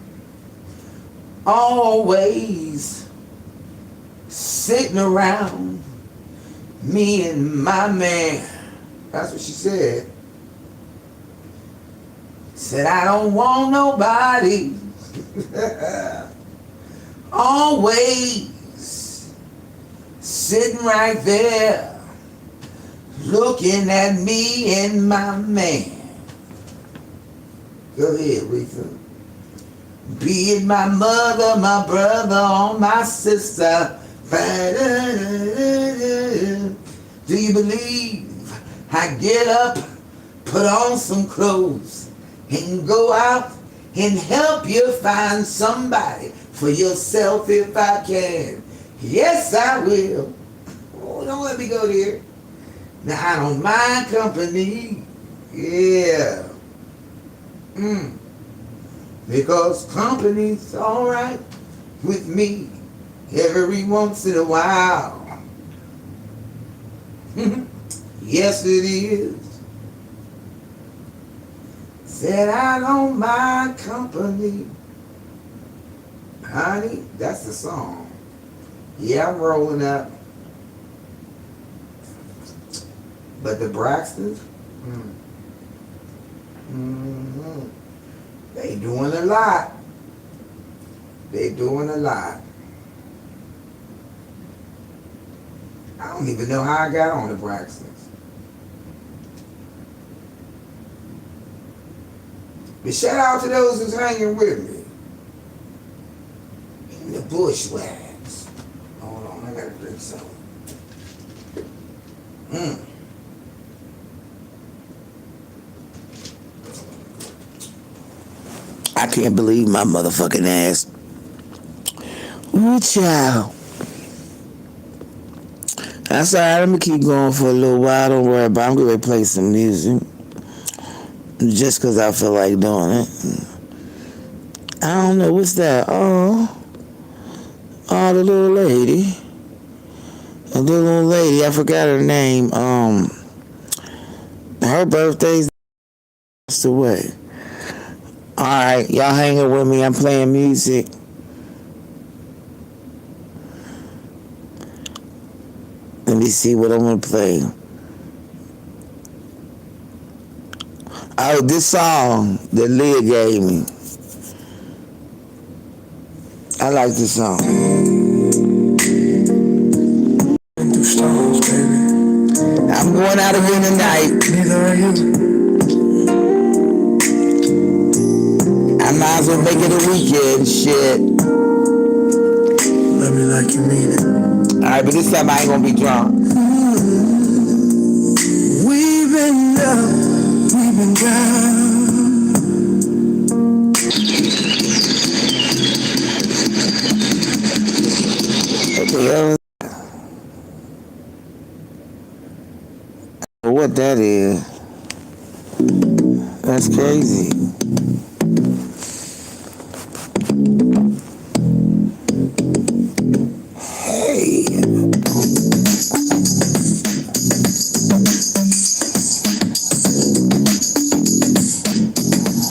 always sitting around me and my man. That's what she said. Said I don't want nobody always sitting right there looking at me and my man. Go ahead, Aretha. Be it my mother, my brother, or my sister. Do you believe I get up, put on some clothes, and go out and help you find somebody for yourself if I can? Yes, I will. Oh, don't let me go there. Now, I don't mind company. Yeah. Because company's all right with me every once in a while. Yes, it is. Said I don't mind company. Honey, that's the song. Yeah, I'm rolling up. But the Braxtons, they doing a lot. They doing a lot. I don't even know how I got on the Braxtons. But shout out to those who's hanging with me. In the bushwhags. Hold on, I gotta drink some. I can't believe my motherfucking ass. Ooh, child. That's alright, let me keep going for a little while. Don't worry about it. I'm going to play some music. Just because I feel like doing it. I don't know, what's that? Oh, the little lady. The little lady, I forgot her name. Her birthday's away. Alright, y'all hanging with me. I'm playing music. Let me see what I'm going to play. Oh, this song that Leah gave me. I like this song. I'm going out again tonight. Neither are you. I might as well make it a weekend, shit. Love me like you mean it. Alright, but this time I ain't gonna be drunk. We've been up, we've been down. What that is? That's crazy.